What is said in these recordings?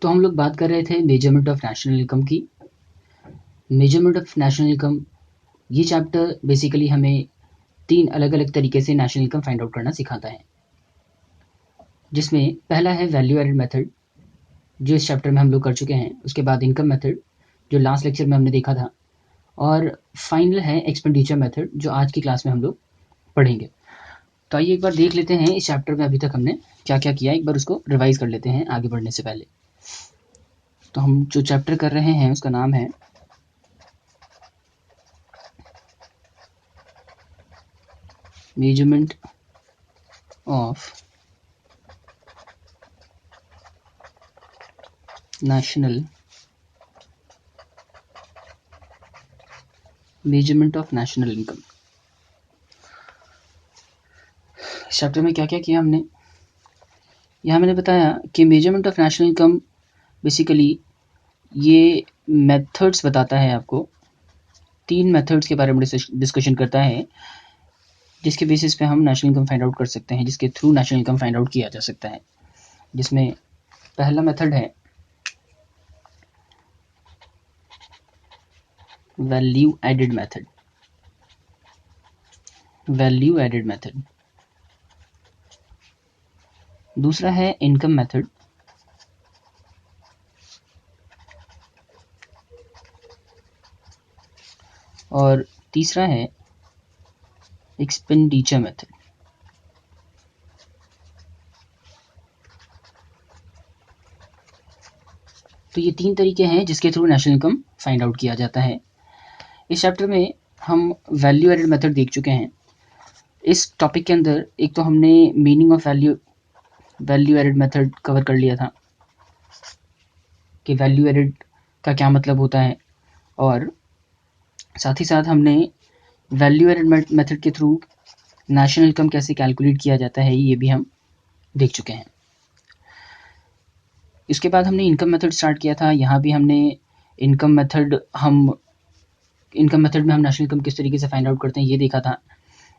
तो हम लोग बात कर रहे थे मेजरमेंट ऑफ नेशनल इनकम की। मेजरमेंट ऑफ नेशनल इनकम, ये चैप्टर बेसिकली हमें 3 अलग-अलग तरीके से नेशनल इनकम फाइंड आउट करना सिखाता है, जिसमें पहला है वैल्यू एडेड मेथड, जो इस चैप्टर में हम लोग कर चुके हैं। उसके बाद इनकम मेथड, जो लास्ट लेक्चर में हमने देखा था, और फाइनल है एक्सपेंडिचर मेथड, जो आज की क्लास में हम लोग पढ़ेंगे। तो आइए एक बार देख लेते हैं इस चैप्टर में अभी तक हमने क्या-क्या किया, एक बार उसको रिवाइज कर लेते हैं आगे बढ़ने से पहले। तो हम जो चैप्टर कर रहे हैं उसका नाम है measurement of national measurement of national income. इस चैप्टर में क्या क्या किया हमने, यहाँ मैंने बताया कि measurement of national income basically ये मेथड्स बताता है आपको। 3 मेथड्स के बारे में डिस्कशन करता है, जिसके बेसिस पे हम नेशनल इनकम फाइंड आउट कर सकते हैं, जिसके through national income find out किया जा सकता है। जिसमें पहला मेथड है value added method. Value added method. दूसरा है इनकम मेथड। और तीसरा है एक्सपेंडिचर मेथड। तो ये 3 तरीके हैं जिसके through national income find out किया जाता है। इस चैप्टर में हम वैल्यू एडेड मेथड देख चुके हैं। इस टॉपिक के अंदर एक तो हमने meaning of value added method cover कर लिया था कि वैल्यू एडेड का क्या मतलब होता है, और साथ ही साथ हमने वैल्यू एडेड मेथड के थ्रू नेशनल इनकम कैसे कैलकुलेट किया जाता है ये भी हम देख चुके हैं। इसके बाद हमने इनकम मेथड स्टार्ट किया था। यहाँ भी हमने इनकम मेथड में हम नेशनल इनकम किस तरीके से फाइंड आउट करते हैं ये देखा था।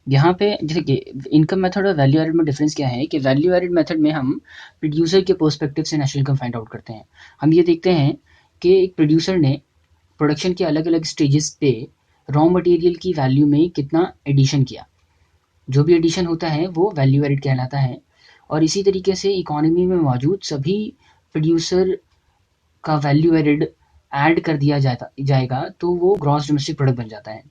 यहाँ पे जैसे कि इनकम मेथड और वैल्यू एडेड में डिफरेंस क्या है कि वैल्यू एडेड मेथड में हम प्रोड्यूसर के पर्सपेक्टिव से नेशनल इनकम फाइंड आउट करते हैं। हम ये देखते हैं कि एक प्रोड्यूसर ने प्रोडक्शन के अलग अलग स्टेजेस पे रॉ मटेरियल की वैल्यू में कितना एडिशन किया। जो भी एडिशन होता है वो वैल्यू एडेड कहलाता है। और इसी तरीके से इकोनॉमी में मौजूद सभी प्रोड्यूसर का वैल्यू एडेड ऐड कर दिया जाएगा तो वो ग्रॉस डोमेस्टिक प्रोडक्ट बन जाता है।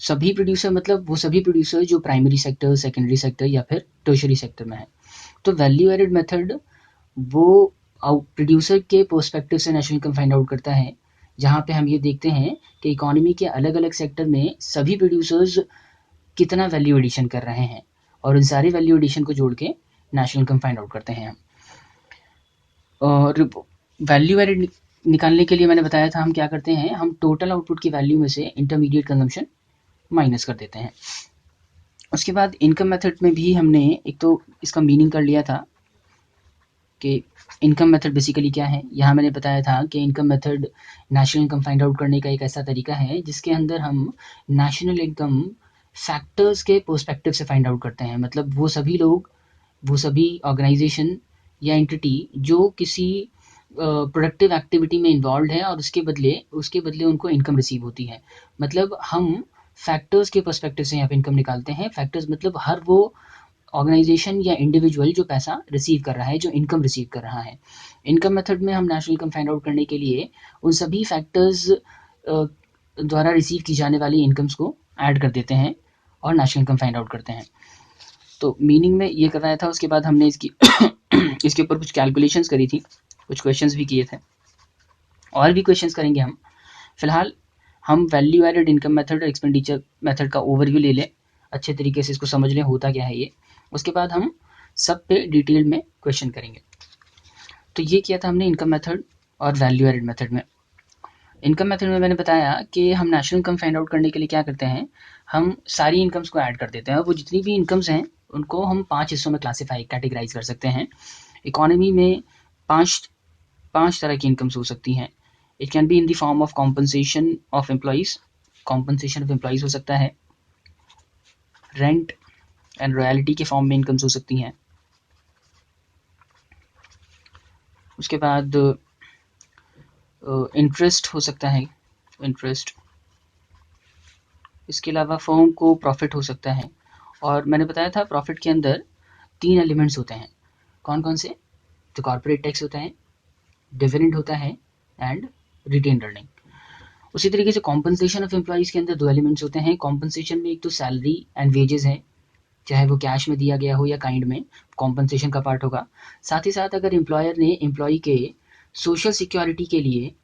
सभी प्रोड्यूसर मतलब वो सभी प्रोड्यूसर जो प्राइमरी सेक्टर, सेकेंडरी सेक्टर या फिर टर्शरी सेक्टर में है। तो वैल्यू एडेड मेथड वो प्रोड्यूसर के पर्सपेक्टिव से नेशनल इनकम फाइंड आउट करता है, जहाँ पे हम ये देखते हैं कि इकोनॉमी के अलग अलग सेक्टर में सभी प्रोड्यूसर्स कितना वैल्यू एडिशन कर रहे हैं, और उन सारे वैल्यू एडिशन को जोड़ के नेशनल इनकम फाइंड आउट करते हैं। और वैल्यू एडेड निकालने के लिए मैंने बताया था हम क्या करते हैं, हम टोटल आउटपुट की वैल्यू में से इंटरमीडिएट कंजम्पशन माइनस कर देते हैं। उसके बाद इनकम मेथड में भी हमने एक तो इसका मीनिंग कर लिया था कि इनकम मेथड बेसिकली क्या है। यहाँ मैंने बताया था कि income method national income find out करने का एक ऐसा तरीका है जिसके अंदर हम नेशनल इनकम फैक्टर्स के पर्सपेक्टिव से फाइंड आउट करते हैं। मतलब वो सभी लोग, वो सभी ऑर्गेनाइजेशन या एंटिटी जो किसी प्रोडक्टिव एक्टिविटी में इन्वॉल्व है और उसके बदले उनको इनकम रिसीव होती है। मतलब हम फैक्टर्स के पर्सपेक्टिव से यहाँ पे इनकम निकालते हैं। फैक्टर्स मतलब हर वो ऑर्गेनाइजेशन या इंडिविजुअल जो पैसा रिसीव कर रहा है, जो इनकम रिसीव कर रहा है। इनकम मेथड में हम नेशनल इनकम फाइंड आउट करने के लिए उन सभी फैक्टर्स द्वारा रिसीव की जाने वाली इनकम्स को ऐड कर देते हैं और नेशनल इनकम फाइंड आउट करते हैं। तो मीनिंग में ये कराया था। उसके बाद हमने इसकी इसके ऊपर कुछ कैलकुलेशंस करी थी, कुछ क्वेश्चंस भी किए थे, और भी क्वेश्चंस करेंगे हम। फिलहाल हम वैल्यू एडेड इनकम मेथड और एक्सपेंडिचर मेथड का ओवरव्यू ले लें, अच्छे तरीके से इसको समझ लें होता क्या है ये। उसके बाद हम सब पे डिटेल में क्वेश्चन करेंगे। तो ये किया था हमने इनकम मेथड और वैल्यू एडेड मेथड में। इनकम मेथड में मैंने बताया कि हम नेशनल इनकम फाइंड आउट करने के लिए क्या करते हैं, हम सारी इनकम्स को ऐड कर देते हैं। वो जितनी भी इनकम्स हैं उनको हम 5 हिस्सों में कैटेगराइज कर सकते हैं। इकोनॉमी में 5 तरह की इनकम्स हो सकती हैं। It can be in the form of compensation of employees. Compensation of employees हो सकता है। रेंट एंड रॉयल्टी के फॉर्म में इनकम्स हो सकती हैं। उसके बाद इंटरेस्ट हो सकता है, इंटरेस्ट। इसके अलावा फर्म को प्रॉफिट हो सकता है। और मैंने बताया था प्रॉफिट के अंदर 3 एलिमेंट्स होते हैं। कौन कौन से? तो कॉर्पोरेट टैक्स होता है, डिविडेंड होता है एंड रिटेन अर्निंग। उसी तरीके से कॉम्पनसेशन ऑफ एम्प्लॉइज के अंदर 2 एलिमेंट्स होते हैं। कॉम्पनसेशन में एक तो सैलरी एंड वेजेस है, चाहे वो कैश में दिया गया हो या काइंड में, कॉम्पनसेशन का पार्ट होगा। साथ ही साथ अगर एम्प्लॉयर ने एम्प्लॉय के सोशल सिक्योरिटी के लिए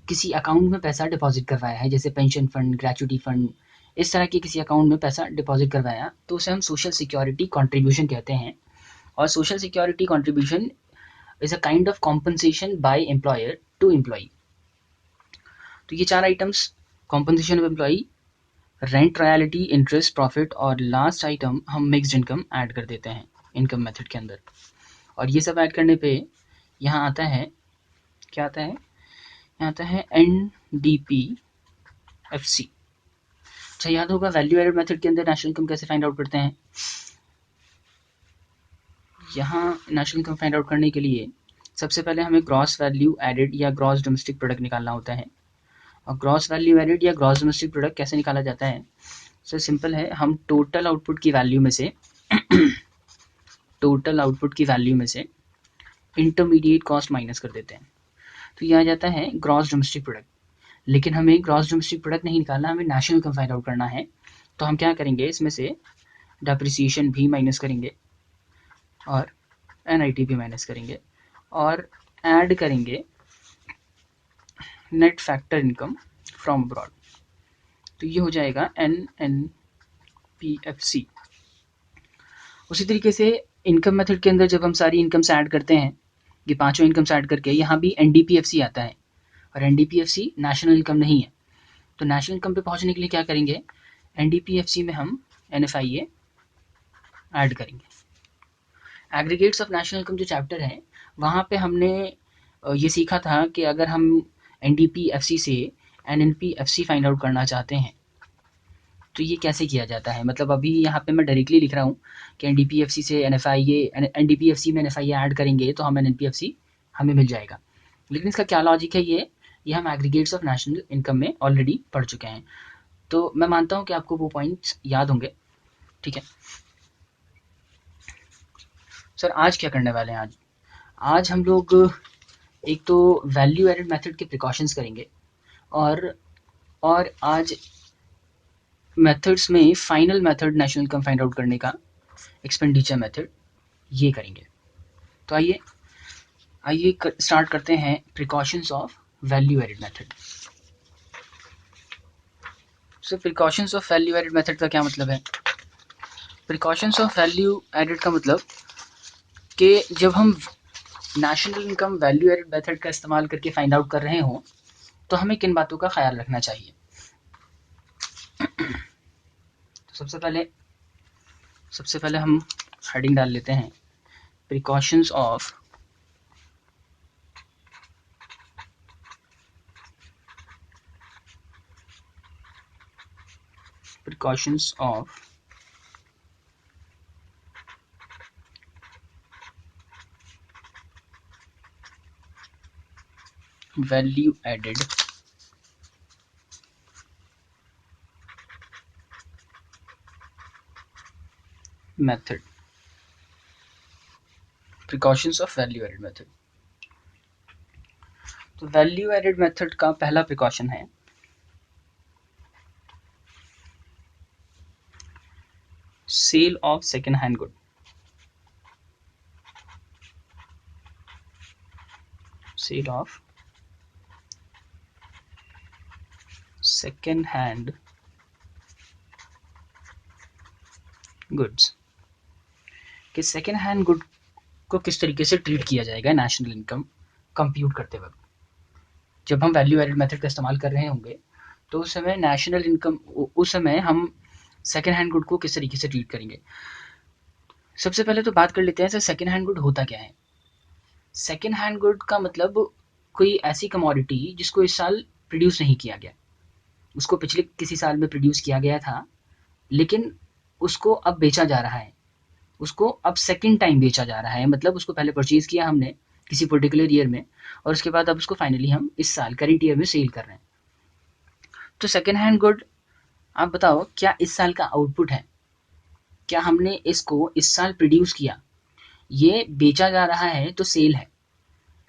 किसी अकाउंट में पैसा डिपॉजिट करवाया है, जैसे पेंशन फंड, ग्रेचुटी फंड, इस तरह के किसी अकाउंट में पैसा डिपॉजिट करवाया, तो उसे हम सोशल सिक्योरिटी कॉन्ट्रीब्यूशन कहते हैं। और social security contribution is a kind of compensation by employer to employ. तो ये 4 items, compensation of employ, rent, royalty, interest, profit, और लास्ट आइटम हम मिक्स्ड इनकम ऐड कर देते हैं इनकम मेथड के अंदर। और ये सब ऐड करने पे यहाँ आता है, क्या आता है? यहाँ आता है NDPFC। अच्छा, याद होगा वैल्यू एडेड मेथड के अंदर नेशनल इनकम कैसे फाइंड आउट करते हैं। यहाँ नेशनल इनकम फाइंड आउट करने के लिए सबसे पहले हमें ग्रॉस वैल्यू एडेड या ग्रॉस डोमेस्टिक प्रोडक्ट निकालना होता है। और ग्रॉस वैल्यू एडेड या ग्रॉस डोमेस्टिक प्रोडक्ट कैसे निकाला जाता है? सो सिंपल है, हम टोटल आउटपुट की वैल्यू में से टोटल आउटपुट की वैल्यू में से इंटरमीडिएट कॉस्ट माइनस कर देते हैं, तो यह आ जाता है ग्रॉस डोमेस्टिक प्रोडक्ट। लेकिन हमें ग्रॉस डोमेस्टिक प्रोडक्ट नहीं निकालना, हमें नेशनल इनकम फाइंड आउट करना है। तो हम क्या करेंगे, इसमें से डेप्रिसिएशन भी माइनस करेंगे और NIT भी माइनस करेंगे और ऐड करेंगे net factor income from abroad. तो ये हो जाएगा NNPFC। उसी तरीके से इनकम मेथड के अंदर जब हम सारी इनकम्स ऐड करते हैं, ये पांचों इनकम्स ऐड करके, यहाँ भी NDPFC आता है। और NDPFC नेशनल इनकम नहीं है, तो नेशनल इनकम पे पहुंचने के लिए क्या करेंगे, NDPFC में हम NFIA ऐड करेंगे। एग्रीगेट्स ऑफ नेशनल इनकम जो चैप्टर है, वहाँ पे हमने ये सीखा था कि अगर हम NDPFC से NNPFC फाइंड आउट करना चाहते हैं तो ये कैसे किया जाता है। मतलब अभी यहाँ पे मैं डायरेक्टली लिख रहा हूँ कि NDPFC से NDPFC में NFIA ऐड करेंगे तो हम NNPFC हमें मिल जाएगा। लेकिन इसका क्या लॉजिक है, ये हम एग्रीगेट्स ऑफ नेशनल इनकम में ऑलरेडी पढ़ चुके हैं। तो मैं मानता हूँ कि आपको वो पॉइंट्स याद होंगे, ठीक है। सर आज क्या करने वाले हैं? आज हम लोग एक तो वैल्यू एडेड मेथड के प्रिकॉशंस करेंगे और आज मेथड्स में final method national income find out करने का, एक्सपेंडिचर मेथड, ये करेंगे। तो आइए स्टार्ट करते हैं precautions of value added method. So precautions of value added method का क्या मतलब है? प्रिकॉशंस ऑफ वैल्यू एडेड का मतलब कि जब हम national income value added method का इस्तेमाल करके फाइंड आउट कर रहे हों तो हमें किन बातों का ख्याल रखना चाहिए। तो सबसे पहले हम हेडिंग डाल लेते हैं, precautions of value added method. Precautions of value added method. तो वैल्यू एडेड मेथड का पहला प्रिकॉशन है sale of second hand good. Sale of second hand goods. कि सेकेंड हैंड गुड को किस तरीके से ट्रीट किया जाएगा नेशनल इनकम कंप्यूट करते वक्त। जब हम वैल्यू एडेड मेथड का इस्तेमाल कर रहे होंगे तो उस समय नेशनल इनकम, उस समय हम सेकेंड हैंड गुड को किस तरीके से ट्रीट करेंगे। सबसे पहले तो बात कर लेते हैं सर, सेकेंड हैंड गुड होता क्या है। सेकेंड हैंड गुड का मतलब कोई ऐसी कमोडिटी जिसको इस साल प्रोड्यूस नहीं किया गया, उसको पिछले किसी साल में प्रोड्यूस किया गया था लेकिन उसको अब बेचा जा रहा है, उसको अब सेकेंड टाइम बेचा जा रहा है। मतलब उसको पहले परचेज किया हमने, किसी पर्टिकुलर ईयर में, और उसके बाद अब उसको फाइनली हम इस साल करंट ईयर में सेल कर रहे हैं। तो सेकेंड हैंड गुड, आप बताओ क्या इस साल का आउटपुट है, क्या हमने इसको इस साल प्रोड्यूस किया, ये बेचा जा रहा है तो सेल है।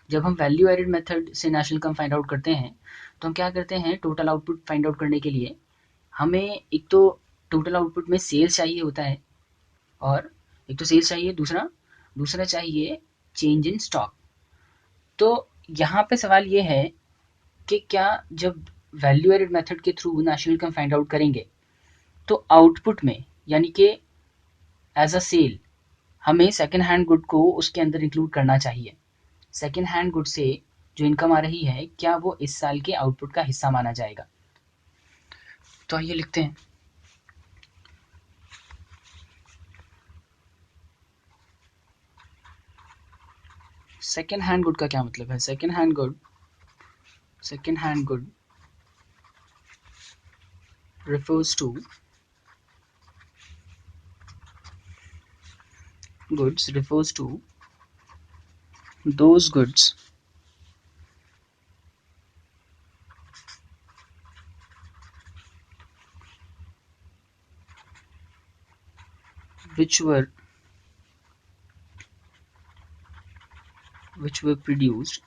जब हम वैल्यू एडेड मेथड से नेशनल इनकम फाइंड आउट करते हैं तो हम क्या करते हैं, टोटल आउटपुट फाइंड आउट करने के लिए हमें एक तो टोटल आउटपुट में सेल्स चाहिए होता है, और एक तो सेल्स चाहिए, दूसरा दूसरा चाहिए चेंज इन स्टॉक। तो यहाँ पे सवाल ये है कि क्या जब वैल्यू एडेड मेथड के through national income find out करेंगे तो आउटपुट में यानी कि एज अ सेल हमें सेकेंड हैंड गुड को उसके अंदर इंक्लूड करना चाहिए। सेकेंड हैंड गुड से जो इनकम आ रही है क्या वो इस साल के आउटपुट का हिस्सा माना जाएगा। तो आइए लिखते हैं, सेकेंड हैंड गुड का क्या मतलब है। Second hand good refers to those goods which were produced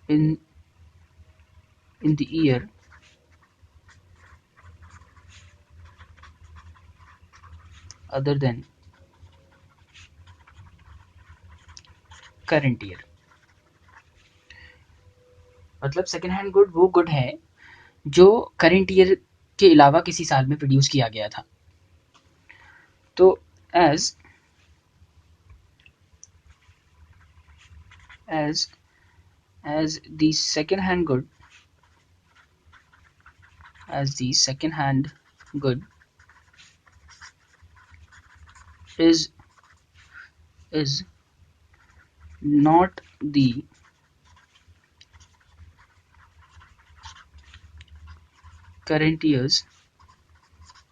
in the year other than current year। मतलब सेकेंड हैंड गुड वो गुड है जो करंट ईयर के अलावा किसी साल में प्रोड्यूस किया गया था। तो as the second hand good is not the current year's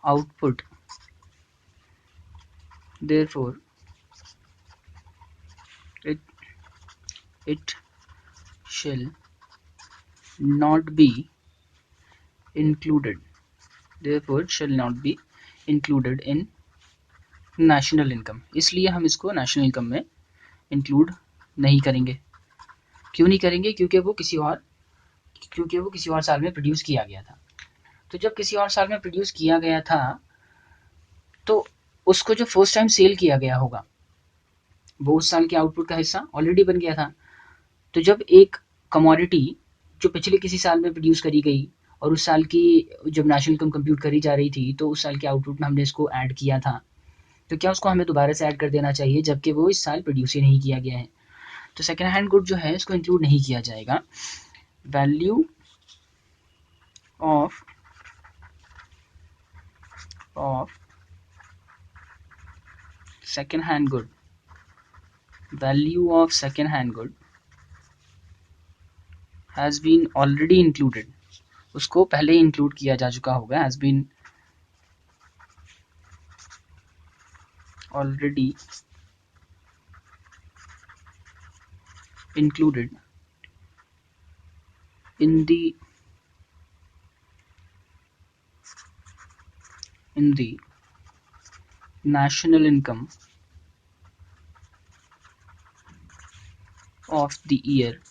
output, therefore it shall not be included in national income. इसलिए हम इसको नेशनल इनकम में इंक्लूड नहीं करेंगे। क्यों नहीं करेंगे, क्योंकि वो किसी और साल में प्रोड्यूस किया गया था। तो जब किसी और साल में प्रोड्यूस किया गया था तो उसको जो फर्स्ट टाइम सेल किया गया होगा वो उस साल के आउटपुट का हिस्सा ऑलरेडी बन गया था। तो जब एक कमोडिटी जो पिछले किसी साल में प्रोड्यूस करी गई और उस साल की जब नेशनल इनकम कंप्यूट करी जा रही थी तो उस साल के आउटपुट में हमने इसको ऐड किया था, तो क्या उसको हमें दोबारा से ऐड कर देना चाहिए जबकि वो इस साल प्रोड्यूस ही नहीं किया गया है। तो सेकेंड हैंड गुड जो है इसको इंक्लूड नहीं किया जाएगा। Value of second hand good has been already included, उसको पहले ही इंक्लूड किया जा चुका होगा। Has been already included in the national income of the year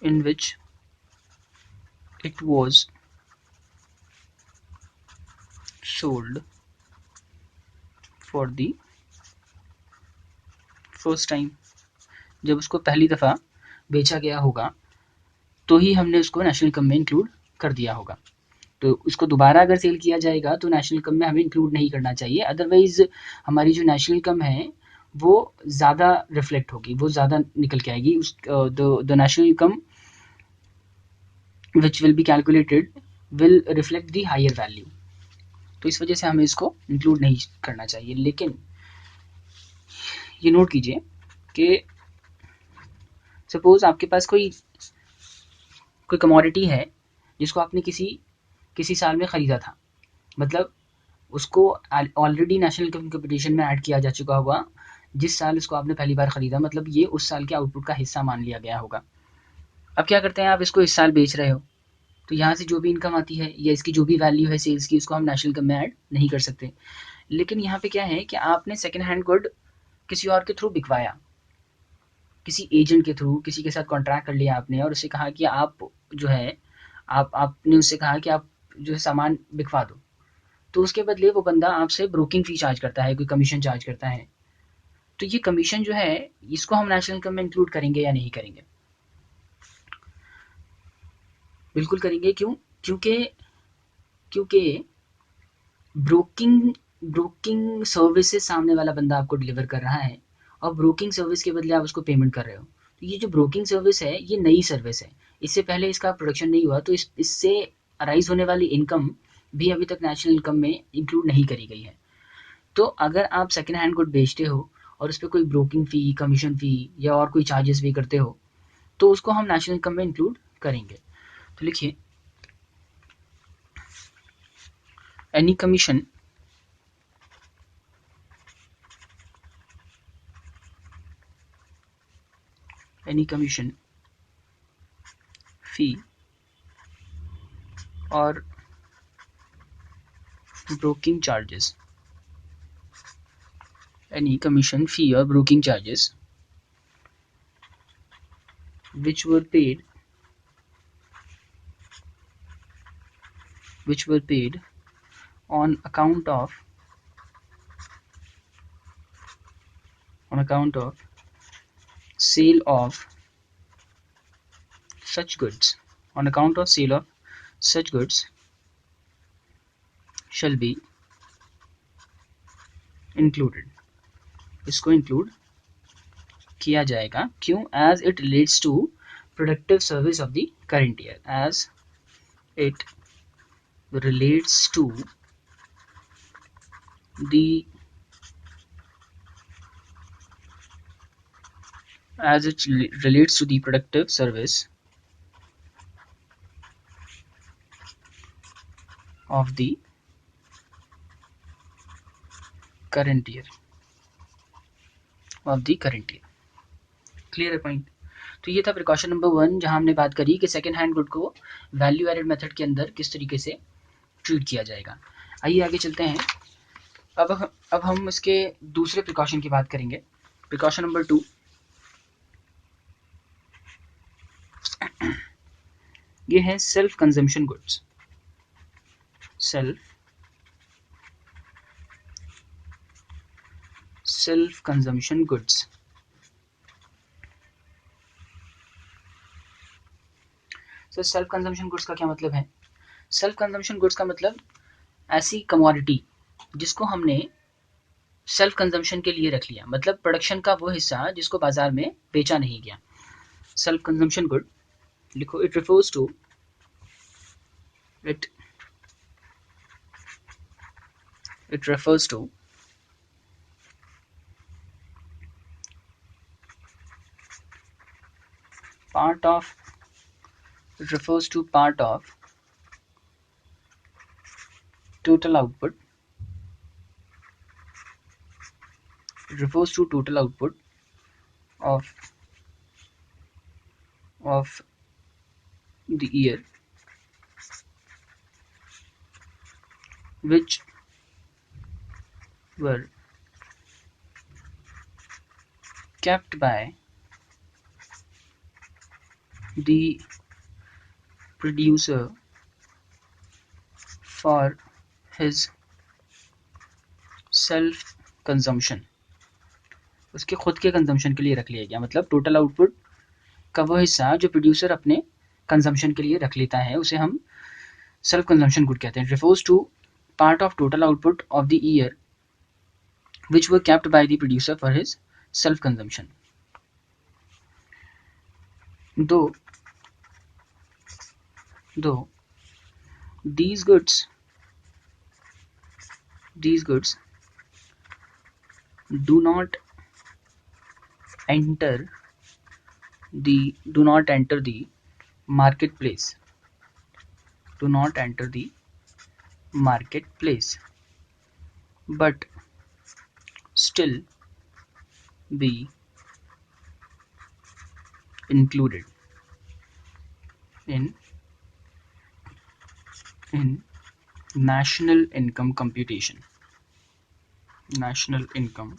in which it was sold for the first time. जब उसको पहली दफ़ा बेचा गया होगा तो ही हमने उसको नेशनल इनकम में इंक्लूड कर दिया होगा। तो उसको दोबारा अगर सेल किया जाएगा तो नेशनल इनकम में हमें इंक्लूड नहीं करना चाहिए, अदरवाइज हमारी जो नेशनल इनकम है वो ज़्यादा रिफ्लेक्ट होगी, वो ज़्यादा निकल के आएगी। The national income which will be calculated will reflect the higher value. तो इस वजह से हमें इसको इंक्लूड नहीं करना चाहिए। लेकिन ये नोट कीजिए कि सपोज आपके पास कोई कमोडिटी है जिसको आपने किसी साल में ख़रीदा था, मतलब उसको ऑलरेडी नेशनल इनकम कंपटीशन में ऐड किया जा चुका होगा, जिस साल उसको आपने पहली बार खरीदा, मतलब ये उस साल के आउटपुट का हिस्सा मान लिया गया होगा। अब क्या करते हैं, आप इसको इस साल बेच रहे हो, तो यहाँ से जो भी इनकम आती है या इसकी जो भी वैल्यू है सेल्स की, उसको हम नेशनल इनकम में ऐड नहीं कर सकते। लेकिन यहाँ पे क्या है कि आपने सेकेंड हैंड गुड किसी और के थ्रू बिकवाया, किसी एजेंट के थ्रू, किसी के साथ कॉन्ट्रैक्ट कर लिया आपने और उससे कहा कि आप जो है, आपने उससे कहा कि आप जो है सामान बिकवा दो, तो उसके बदले वो बंदा आपसे ब्रोकिंग फी चार्ज करता है, कोई कमीशन चार्ज करता है। तो ये कमीशन जो है, इसको हम नेशनल इनकम में इंक्लूड करेंगे या नहीं करेंगे? बिल्कुल करेंगे। क्यों? क्योंकि क्योंकि ब्रोकिंग ब्रोकिंग सर्विसेज सामने वाला बंदा आपको डिलीवर कर रहा है और ब्रोकिंग सर्विस के बदले आप उसको पेमेंट कर रहे हो। तो ये जो ब्रोकिंग सर्विस है, ये नई सर्विस है, इससे पहले इसका प्रोडक्शन नहीं हुआ, तो इससे अराइज होने वाली इनकम भी अभी तक नेशनल इनकम में इंक्लूड नहीं करी गई है। तो अगर आप सेकेंड हैंड गुड बेचते हो और उस पर कोई ब्रोकिंग फी, कमीशन फी या और कोई चार्जेस भी करते हो, तो उसको हम नेशनल इनकम में इंक्लूड करेंगे। तो लिखिए, एनी कमीशन फी और broking charges, any commission fee or broking charges which were paid on account of sale of such goods shall be included. इसको include किया जाएगा। क्यों? as it relates to productive service of the current year, as it relates to the productive service of the current year. Clear है point? तो ये था precaution number 1, जहां हमने बात करी कि सेकेंड हैंड गुड को वैल्यू एडेड मेथड के अंदर किस तरीके से ट्रीट किया जाएगा। आइए आगे चलते हैं। अब हम इसके दूसरे प्रिकॉशन की बात करेंगे। प्रिकॉशन नंबर 2, ये है self consumption goods. Self consumption goods. तो सेल्फ कंजम्पशन गुड्स का क्या मतलब है? सेल्फ कंजम्पशन गुड्स का मतलब ऐसी कमोडिटी जिसको हमने सेल्फ कंजम्पशन के लिए रख लिया, मतलब प्रोडक्शन का वो हिस्सा जिसको बाजार में बेचा नहीं गया। सेल्फ कंजम्पशन गुड लिखो, it refers to part of total output. It refers to total output of the year which were kept by the producer for his self consumption, उसके खुद के कंजम्पशन के लिए रख लिया गया। मतलब टोटल आउटपुट का वो हिस्सा जो प्रोड्यूसर अपने कंजम्पशन के लिए रख लेता है, उसे हम सेल्फ कंजम्पशन गुड कहते हैं। Refers to part of total output of the year which were kept by the producer for his self consumption. Though these goods do not enter the marketplace but still be included in national income computation. national income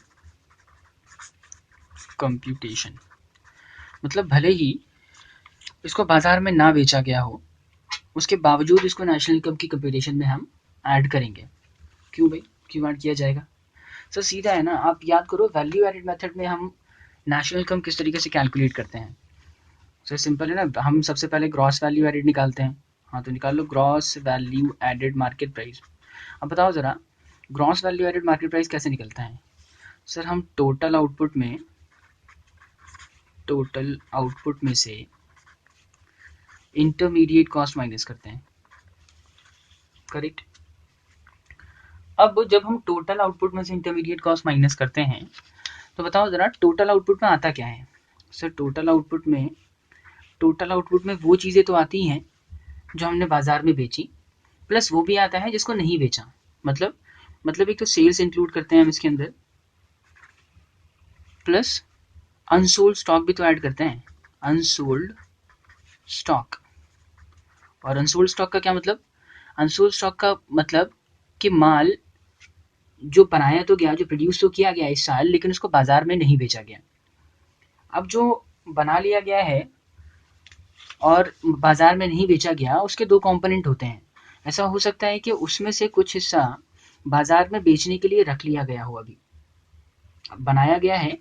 computation मतलब भले ही इसको बाजार में ना बेचा गया हो, उसके बावजूद इसको नेशनल इनकम की कंप्यूटेशन में हम ऐड करेंगे। क्यों भाई, क्यों ऐड किया जाएगा? सर सीधा है ना, आप याद करो वैल्यू एडेड मेथड में हम नेशनल इनकम किस तरीके से कैलकुलेट करते हैं। सर सिंपल है ना, हम सबसे पहले ग्रॉस वैल्यू एडेड निकालते हैं। हाँ तो निकाल लो gross value added market price. अब बताओ ज़रा gross value added market price कैसे निकलता है? सर हम टोटल आउटपुट में से इंटरमीडिएट कॉस्ट माइनस करते हैं, करेक्ट। अब जब हम टोटल आउटपुट में से इंटरमीडिएट कॉस्ट माइनस करते हैं तो बताओ ज़रा टोटल आउटपुट में आता क्या है? सर टोटल आउटपुट में वो चीज़ें तो आती हैं जो हमने बाजार में बेची, प्लस वो भी आता है जिसको नहीं बेचा। मतलब एक तो सेल्स इंक्लूड करते हैं हम इसके अंदर, प्लस अनसोल्ड स्टॉक भी तो ऐड करते हैं, अनसोल्ड स्टॉक। और अनसोल्ड स्टॉक का क्या मतलब? अनसोल्ड स्टॉक का मतलब कि माल जो बनाया तो गया, जो प्रोड्यूस तो किया गया इस साल, लेकिन उसको बाजार में नहीं बेचा गया। अब जो बना लिया गया है और बाजार में नहीं बेचा गया, उसके दो कंपोनेंट होते हैं। ऐसा हो सकता है कि उसमें से कुछ हिस्सा बाजार में बेचने के लिए रख लिया गया हो, अभी बनाया गया है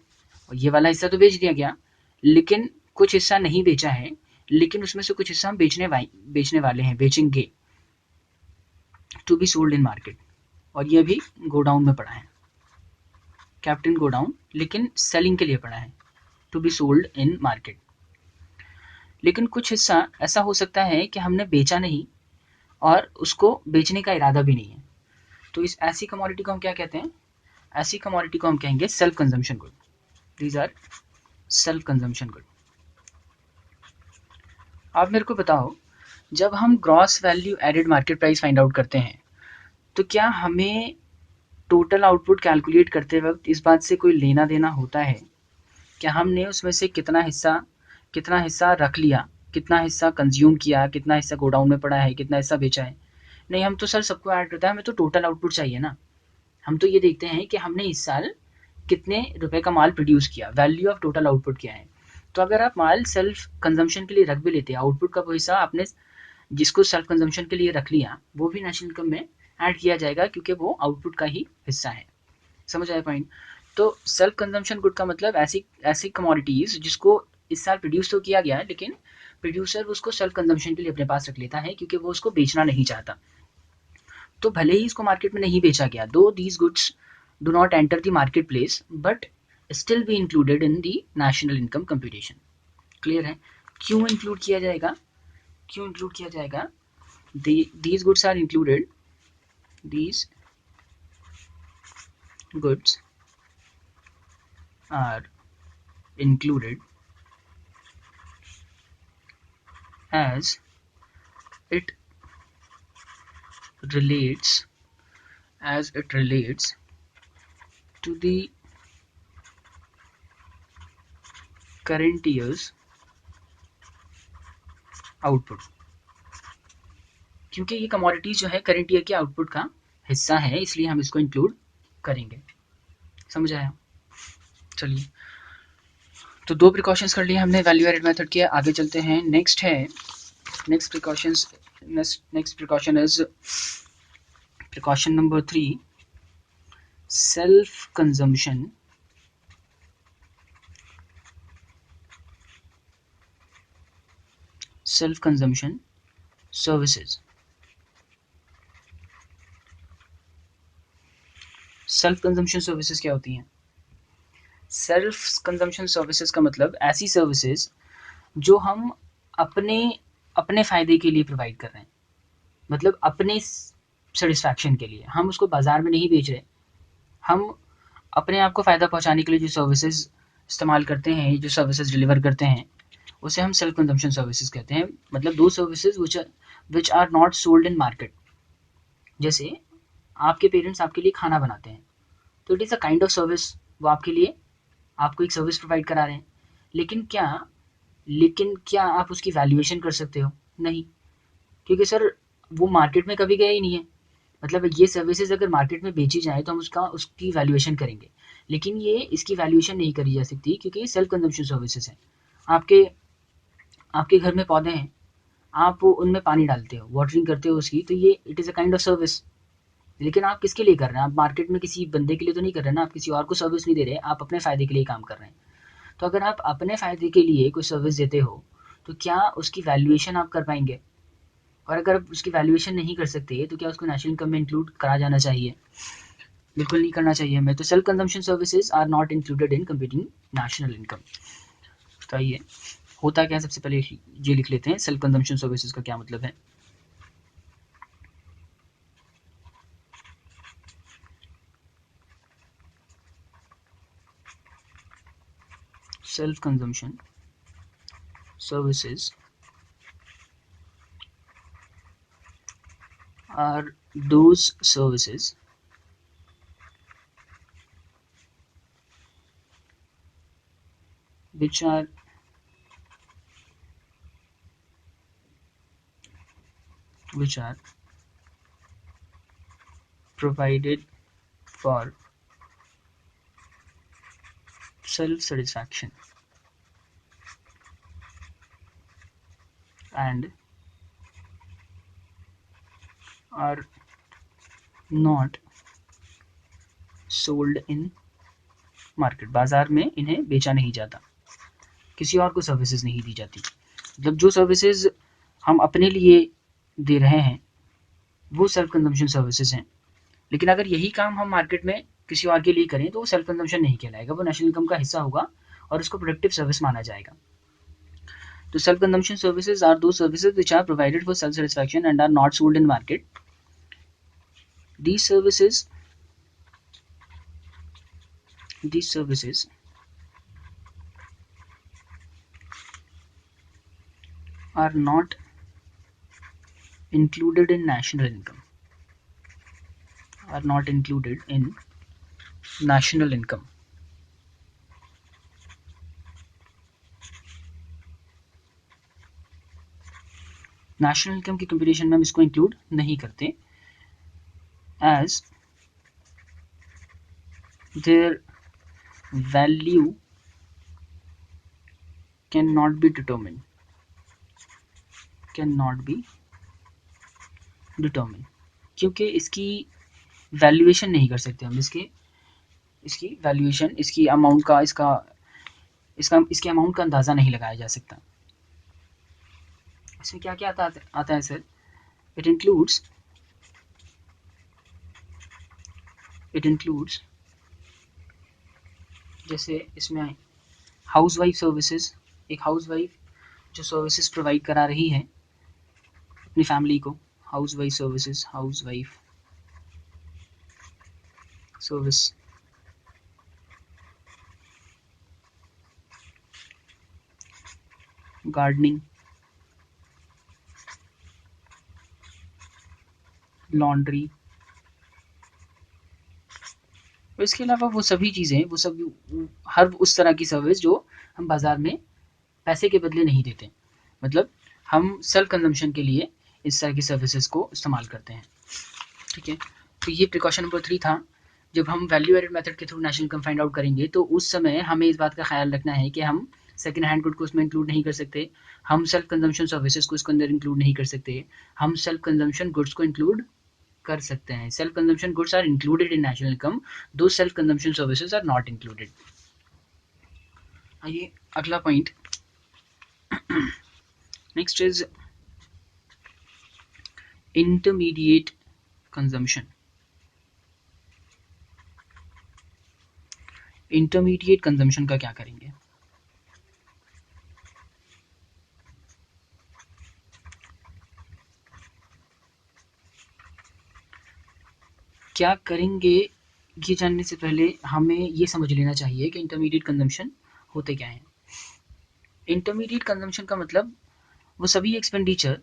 और ये वाला हिस्सा तो बेच दिया गया, लेकिन कुछ हिस्सा नहीं बेचा है, लेकिन उसमें से कुछ हिस्सा हम बेचने वाले हैं, बेचेंगे, to be sold in market. और ये भी गोडाउन में पड़ा है, कैप्टन गोडाउन, लेकिन सेलिंग के लिए पड़ा है, to be sold in market. लेकिन कुछ हिस्सा ऐसा हो सकता है कि हमने बेचा नहीं और उसको बेचने का इरादा भी नहीं है, तो इस ऐसी कमोडिटी को हम क्या कहते हैं? ऐसी कमोडिटी को हम कहेंगे self consumption good. These are self consumption good. आप मेरे को बताओ, जब हम gross value added market price find out करते हैं तो क्या हमें टोटल आउटपुट कैलकुलेट करते वक्त इस बात से कोई लेना देना होता है क्या हमने उसमें से कितना हिस्सा रख लिया, कितना हिस्सा कंज्यूम किया, कितना हिस्सा गोडाउन में पड़ा है, कितना हिस्सा बेचा है? नहीं, हम तो सर सबको ऐड करते हैं, हमें तो टोटल आउटपुट चाहिए ना। हम तो ये देखते हैं कि हमने इस साल कितने रुपए का माल प्रोड्यूस किया, वैल्यू ऑफ टोटल आउटपुट क्या है। तो अगर आप माल सेल्फ कंजम्पशन के लिए रख भी लेते हैं, आउटपुट का वो हिस्सा आपने जिसको सेल्फ कंजम्पशन के लिए रख लिया, वो भी नेशनल इनकम में ऐड किया जाएगा, क्योंकि वो आउटपुट का ही हिस्सा है। समझ आया पॉइंट? तो सेल्फ कंजम्पशन गुड का मतलब ऐसी कमोडिटीज जिसको इस साल प्रोड्यूस तो किया गया है, लेकिन प्रोड्यूसर उसको सेल्फ कंजम्पशन के लिए अपने पास रख लेता है, क्योंकि वो उसको बेचना नहीं चाहता। तो भले ही इसको मार्केट में नहीं बेचा गया, दो these goods do not enter the market place, but still be included in the national income computation. Clear है? क्यों इंक्लूड किया जाएगा? These goods are included, these goods are included as it relates to the current year's output. क्योंकि ये commodities जो है current year के output का हिस्सा है, इसलिए हम इसको इंक्लूड करेंगे। समझ आया? चलिए, तो दो प्रिकॉशंस कर लिए हमने वैल्यू एडेड मेथड के। आगे चलते हैं, next precaution is precaution number 3, self consumption services. Self consumption services क्या होती हैं? सेल्फ कंजम्पशन सर्विसेज का मतलब ऐसी सर्विसेज जो हम अपने फायदे के लिए प्रोवाइड कर रहे हैं, मतलब अपने सेटिस्फैक्शन के लिए। हम उसको बाजार में नहीं बेच रहे, हम अपने आप को फायदा पहुंचाने के लिए जो सर्विसेज इस्तेमाल करते हैं, जो सर्विसेज डिलीवर करते हैं, उसे हम सेल्फ कंजम्पशन सर्विसेज कहते हैं। मतलब those services which are not sold in market. जैसे आपके पेरेंट्स आपके लिए खाना बनाते हैं, तो it is a kind of service, वो आपके लिए आपको एक सर्विस प्रोवाइड करा रहे हैं। लेकिन क्या लेकिन क्या आप उसकी वैल्यूएशन कर सकते हो? नहीं, क्योंकि सर वो मार्केट में कभी गया ही नहीं है। मतलब ये सर्विसेज अगर मार्केट में बेची जाए तो हम उसकी वैल्यूएशन करेंगे, लेकिन ये इसकी वैल्यूएशन नहीं करी जा सकती क्योंकि ये सेल्फ कंजम्पशन सर्विसेज हैं। आपके आपके घर में पौधे हैं, आप उनमें पानी डालते हो, वाटरिंग करते हो उसकी, तो ये it is a kind of service. लेकिन आप किसके लिए कर रहे हैं? आप मार्केट में किसी बंदे के लिए तो नहीं कर रहे ना, आप किसी और को सर्विस नहीं दे रहे, आप अपने फ़ायदे के लिए काम कर रहे हैं। तो अगर आप अपने फ़ायदे के लिए कोई सर्विस देते हो तो क्या उसकी वैल्यूएशन आप कर पाएंगे? और अगर आप उसकी वैल्यूएशन नहीं कर सकते तो क्या उसको नेशनल इनकम में इंक्लूड करा जाना चाहिए? बिल्कुल नहीं करना चाहिए हमें। तो self consumption services are not included in computing national income. तो आइए, होता क्या है, सबसे पहले ये लिख लेते हैं सेल्फ कंजम्पशन सर्विसेज का क्या मतलब है। Self consumption services are those services which are provided for self satisfaction and are not sold in market। बाजार में इन्हें बेचा नहीं जाता, किसी और को सर्विसेज नहीं दी जाती। मतलब जो सर्विसेज हम अपने लिए दे रहे हैं वो सेल्फ कंजम्पशन सर्विसेज हैं। लेकिन अगर यही काम हम मार्केट में किसी और के लिए करें तो वो सेल्फ कंजम्पशन नहीं कहलाएगा, वो नेशनल इनकम का हिस्सा होगा और उसको प्रोडक्टिव सर्विस माना जाएगा। तो सेल्फ कंजम्पशन सर्विसेज आर दो services which are provided for self satisfaction and are not sold in market. These services are not included in national income. Are not included in national income. National income की computation में हम इसको include नहीं करते, as their value cannot be determined क्योंकि इसकी valuation नहीं कर सकते हम। इसकी वैल्यूएशन, इसकी अमाउंट का इसके अमाउंट का अंदाज़ा नहीं लगाया जा सकता। इसमें क्या क्या आता है सर? इट इंक्लूड्स जैसे इसमें हाउस वाइफ सर्विसेज, एक हाउस वाइफ जो सर्विसेज प्रोवाइड करा रही है अपनी फैमिली को, house wife service. Gardening, laundry, और इसके अलावा वो सभी चीज़ें, वो सब हर उस तरह की सर्विस जो हम बाज़ार में पैसे के बदले नहीं देते। मतलब हम सेल्फ कंजम्पशन के लिए इस तरह की सर्विसेज को इस्तेमाल करते हैं। ठीक है, तो ये प्रिकॉशन नंबर 3 था। जब हम वैल्यू एडेड मेथड के through national income find out करेंगे तो उस समय हमें इस बात का ख्याल रखना है कि हम सेकेंड हैंड गुड को उसमें इंक्लूड नहीं कर सकते, हम सेल्फ कंजम्पशन सर्विसेज को इसके अंदर इंक्लूड नहीं कर सकते, हम सेल्फ कंजम्पशन गुड्स को इंक्लूड कर सकते हैं। Self consumption goods are included in national income, though self consumption services are not included. आइए अगला point, next is intermediate consumption. Intermediate consumption का क्या करेंगे? क्या करेंगे ये जानने से पहले हमें ये समझ लेना चाहिए कि इंटरमीडिएट कंजम्पशन होते क्या हैं। इंटरमीडिएट कंजम्पशन का मतलब वो सभी एक्सपेंडिचर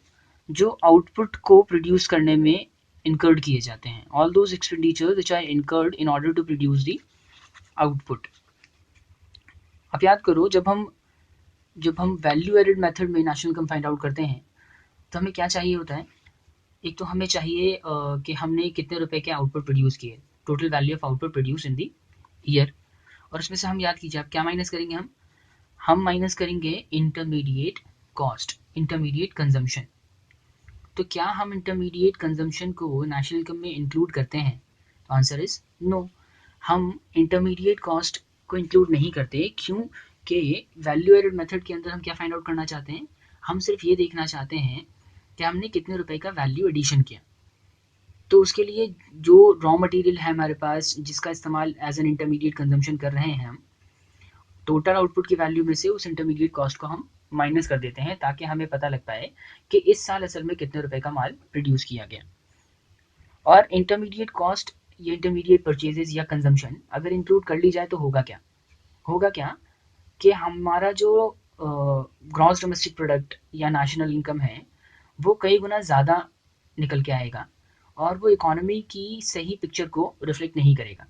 जो आउटपुट को प्रोड्यूस करने में incurred किए जाते हैं, all those expenditures which are incurred in order to produce the output। आप याद करो जब हम वैल्यू एडेड मेथड में नेशनल इनकम फाइंड आउट करते हैं तो हमें क्या चाहिए होता है, एक तो हमें चाहिए कि हमने कितने रुपए के आउटपुट प्रोड्यूस किए, total value of output produce in the year, और उसमें से हम याद कीजिए आप क्या माइनस करेंगे, हम माइनस करेंगे इंटरमीडिएट कॉस्ट, इंटरमीडिएट कंजम्पशन। तो क्या हम इंटरमीडिएट कंजम्पशन को नेशनल इनकम में इंक्लूड करते हैं? तो आंसर इज नो, हम इंटरमीडिएट कॉस्ट को इंक्लूड नहीं करते। क्यों? कि वैल्यू एडेड मेथड के अंदर हम क्या फाइंड आउट करना चाहते हैं, हम सिर्फ ये देखना चाहते हैं कि हमने कितने रुपए का वैल्यू एडिशन किया। तो उसके लिए जो रॉ मटेरियल है हमारे पास जिसका इस्तेमाल एज एन इंटरमीडिएट कंजम्पशन कर रहे हैं हम, टोटल आउटपुट की वैल्यू में से उस इंटरमीडिएट कॉस्ट को हम माइनस कर देते हैं ताकि हमें पता लग पाए कि इस साल असल में कितने रुपए का माल प्रोड्यूस किया गया। और इंटरमीडिएट कॉस्ट या इंटरमीडिएट परचेजेस या कंजम्पशन अगर इंक्लूड कर ली जाए तो होगा क्या कि हमारा जो ग्रॉस डोमेस्टिक प्रोडक्ट या नेशनल इनकम है वो कई गुना ज़्यादा निकल के आएगा और वो इकोनॉमी की सही पिक्चर को रिफ्लेक्ट नहीं करेगा।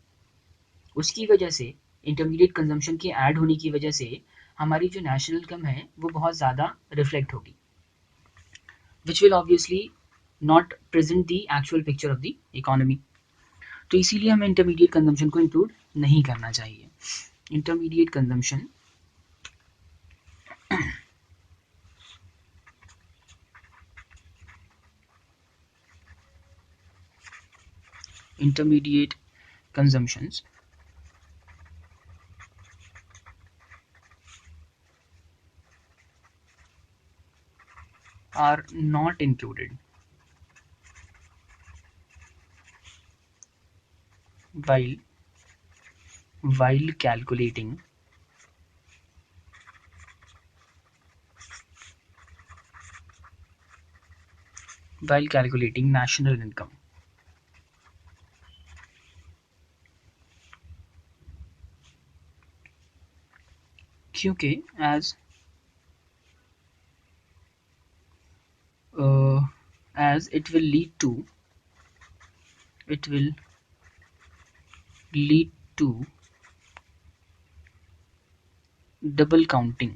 उसकी वजह से इंटरमीडिएट कंजम्पशन के ऐड होने की वजह से हमारी जो नेशनल इनकम है वो बहुत ज़्यादा रिफ्लेक्ट होगी, which will obviously not present the actual picture of the economy. तो इसीलिए हमें इंटरमीडिएट कंजम्पशन को इंक्लूड नहीं करना चाहिए। Intermediate consumption intermediate consumptions are not included while calculating national income। क्योंकि as it will lead to double counting,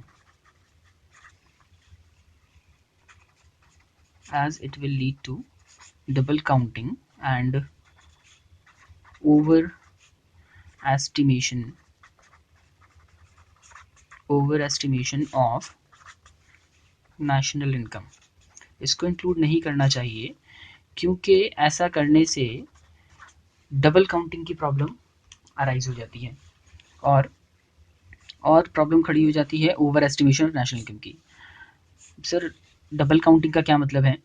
as it will lead to double counting and overestimation of national income। इसको include नहीं करना चाहिए क्योंकि ऐसा करने से double counting की प्रॉब्लम अराइज हो जाती है और प्रॉब्लम खड़ी हो जाती है over estimation of national income की। सर डबल काउंटिंग का क्या मतलब है?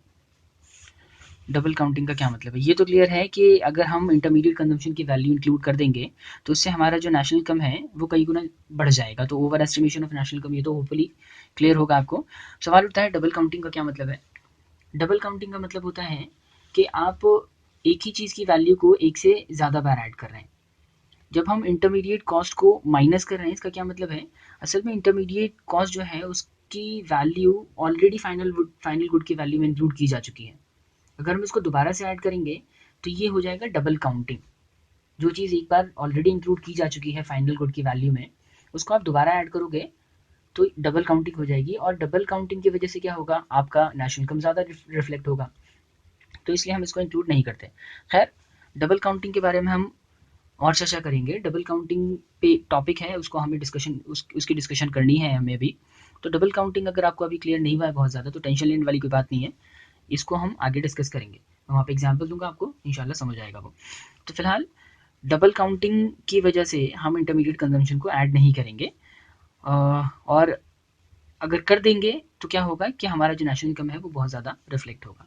ये तो क्लियर है कि अगर हम इंटरमीडिएट कंजम्पशन की वैल्यू इंक्लूड कर देंगे तो उससे हमारा जो नेशनल इनकम है वो कई गुना बढ़ जाएगा। तो over estimation of national income, ये तो होपफुली क्लियर होगा आपको। सवाल उठता है डबल काउंटिंग का क्या मतलब है? डबल काउंटिंग का मतलब होता है कि आप एक ही चीज़ की वैल्यू को एक से ज़्यादा बार ऐड कर रहे हैं। जब हम इंटरमीडिएट कॉस्ट को माइनस कर रहे हैं इसका क्या मतलब है? असल में इंटरमीडिएट कॉस्ट जो है उसकी वैल्यू ऑलरेडी फाइनल गुड की वैल्यू में इंक्लूड की जा चुकी है। अगर हम इसको दोबारा से ऐड करेंगे तो ये हो जाएगा डबल काउंटिंग। जो चीज़ एक बार ऑलरेडी इंक्लूड की जा चुकी है फाइनल गुड की वैल्यू में, उसको आप दोबारा ऐड करोगे तो डबल काउंटिंग हो जाएगी और डबल काउंटिंग की वजह से क्या होगा, आपका नेशनल इनकम ज़्यादा रिफ्लेक्ट होगा। तो इसलिए हम इसको इंक्लूड नहीं करते। खैर, डबल काउंटिंग के बारे में हम और चर्चा करेंगे। डबल काउंटिंग पे टॉपिक है, उसको हमें उसकी डिस्कशन करनी है हमें अभी। तो डबल काउंटिंग अगर आपको अभी क्लियर नहीं हुआ है बहुत ज़्यादा तो टेंशन लेने वाली कोई बात नहीं है, इसको हम आगे डिस्कस करेंगे। मैं वहाँ पे एग्जाम्पल दूंगा आपको, इंशाल्लाह समझ आएगा वो। तो फिलहाल डबल काउंटिंग की वजह से हम इंटरमीडिएट कंजम्पशन को ऐड नहीं करेंगे और अगर कर देंगे तो क्या होगा कि हमारा जो नेशनल इनकम है वो बहुत ज़्यादा रिफ्लेक्ट होगा।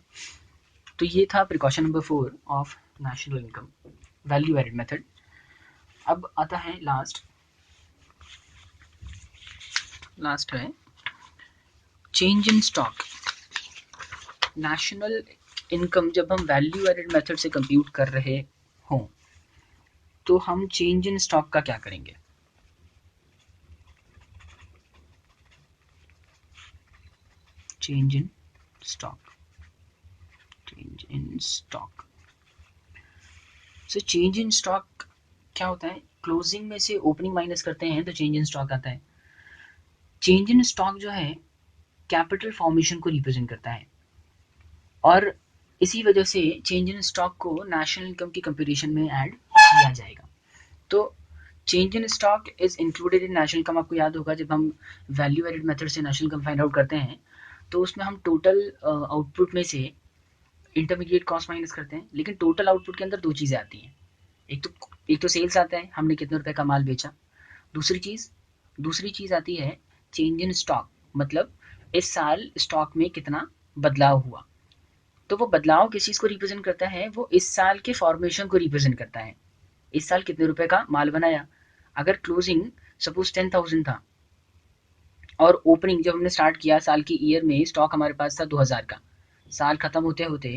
तो ये था precaution number 4 of national income, value added method. अब आता है लास्ट है change in stock. National income जब हम वैल्यू एडेड मेथड से कंप्यूट कर रहे हों तो हम चेंज इन स्टॉक का क्या करेंगे? Change in stock so change in stock क्या होता है, क्लोजिंग में से ओपनिंग माइनस करते हैं तो चेंज इन स्टॉक आता है। चेंज इन स्टॉक जो है कैपिटल फॉर्मेशन को रिप्रेजेंट करता है, और इसी वजह से चेंज इन स्टॉक को नेशनल इनकम की कंप्यूटेशन में ऐड किया जाएगा। तो change in stock is included in national income. आपको याद होगा जब हम वैल्यू एडेड मेथड से नेशनल इनकम फाइंड आउट करते हैं तो उसमें हम टोटल आउटपुट में से इंटरमीडिएट कॉस्ट माइनस करते हैं, लेकिन टोटल आउटपुट के अंदर दो चीज़ें आती हैं। एक तो सेल्स आता है, हमने कितने रुपए का माल बेचा। दूसरी चीज़ आती है चेंज इन स्टॉक, मतलब इस साल स्टॉक में कितना बदलाव हुआ। तो वो बदलाव किस चीज़ को रिप्रेजेंट करता है, वो इस साल के फॉर्मेशन को रिप्रेजेंट करता है। इस साल कितने रुपए का माल बनाया। अगर क्लोजिंग सपोज 10,000 था और ओपनिंग जब हमने स्टार्ट किया साल की ईयर में स्टॉक हमारे पास था 2,000 का, साल खत्म होते होते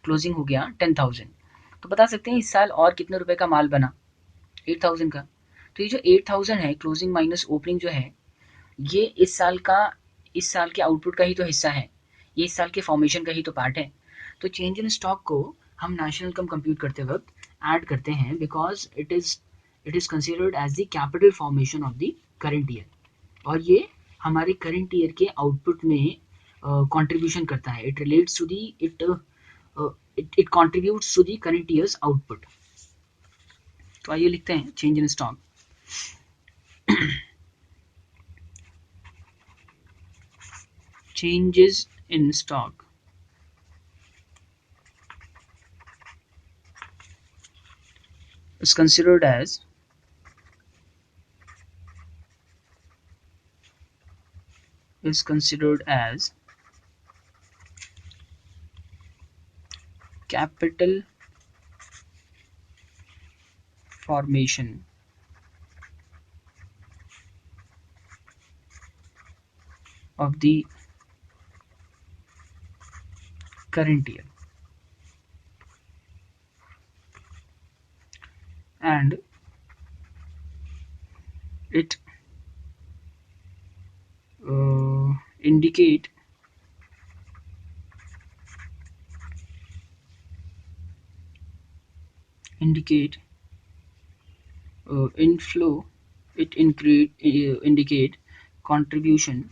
क्लोजिंग हो गया 10,000, तो बता सकते हैं इस साल और कितने रुपए का माल बना, 8,000 का। तो ये जो 8,000 है क्लोजिंग माइनस ओपनिंग जो है, ये इस साल के आउटपुट का ही तो हिस्सा है, ये इस साल के फॉर्मेशन का ही तो पार्ट है। तो चेंज इन स्टॉक को हम नेशनल इनकम कंप्यूट करते वक्त ऐड करते हैं because it is considered as the capital formation of the current year, और ये हमारे करंट ईयर के आउटपुट में कंट्रीब्यूशन करता है। It relates to the it contributes to the current year's output. तो आइए लिखते हैं change in stock. changes in stock is considered as capital formation of the current year, and it indicate inflow. It indicate contribution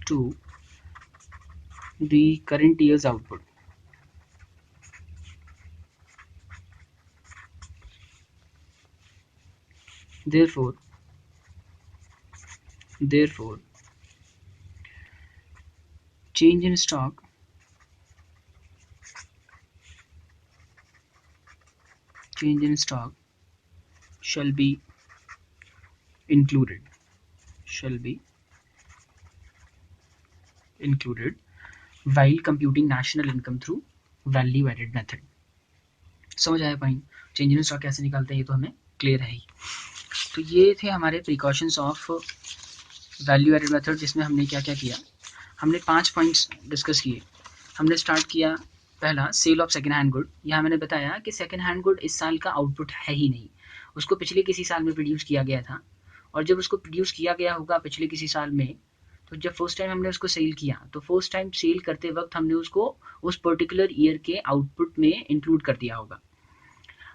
to the current year's output. Therefore change in stock shall be included while computing national income through value added method। समझ आया point? Change in stock कैसे निकालते हैं ये तो हमें clear है ही। तो ये थे हमारे precautions of value added method, जिसमें हमने क्या क्या किया। हमने 5 पॉइंट्स डिस्कस किए। हमने स्टार्ट किया पहला, sale of second hand good. यहाँ मैंने बताया कि सेकेंड हैंड गुड इस साल का आउटपुट है ही नहीं, उसको पिछले किसी साल में प्रोड्यूस किया गया था, और जब उसको प्रोड्यूस किया गया होगा पिछले किसी साल में, तो जब फर्स्ट टाइम हमने उसको सेल किया तो फर्स्ट टाइम सेल करते वक्त हमने उसको उस पर्टिकुलर ईयर के आउटपुट में इंक्लूड कर दिया होगा।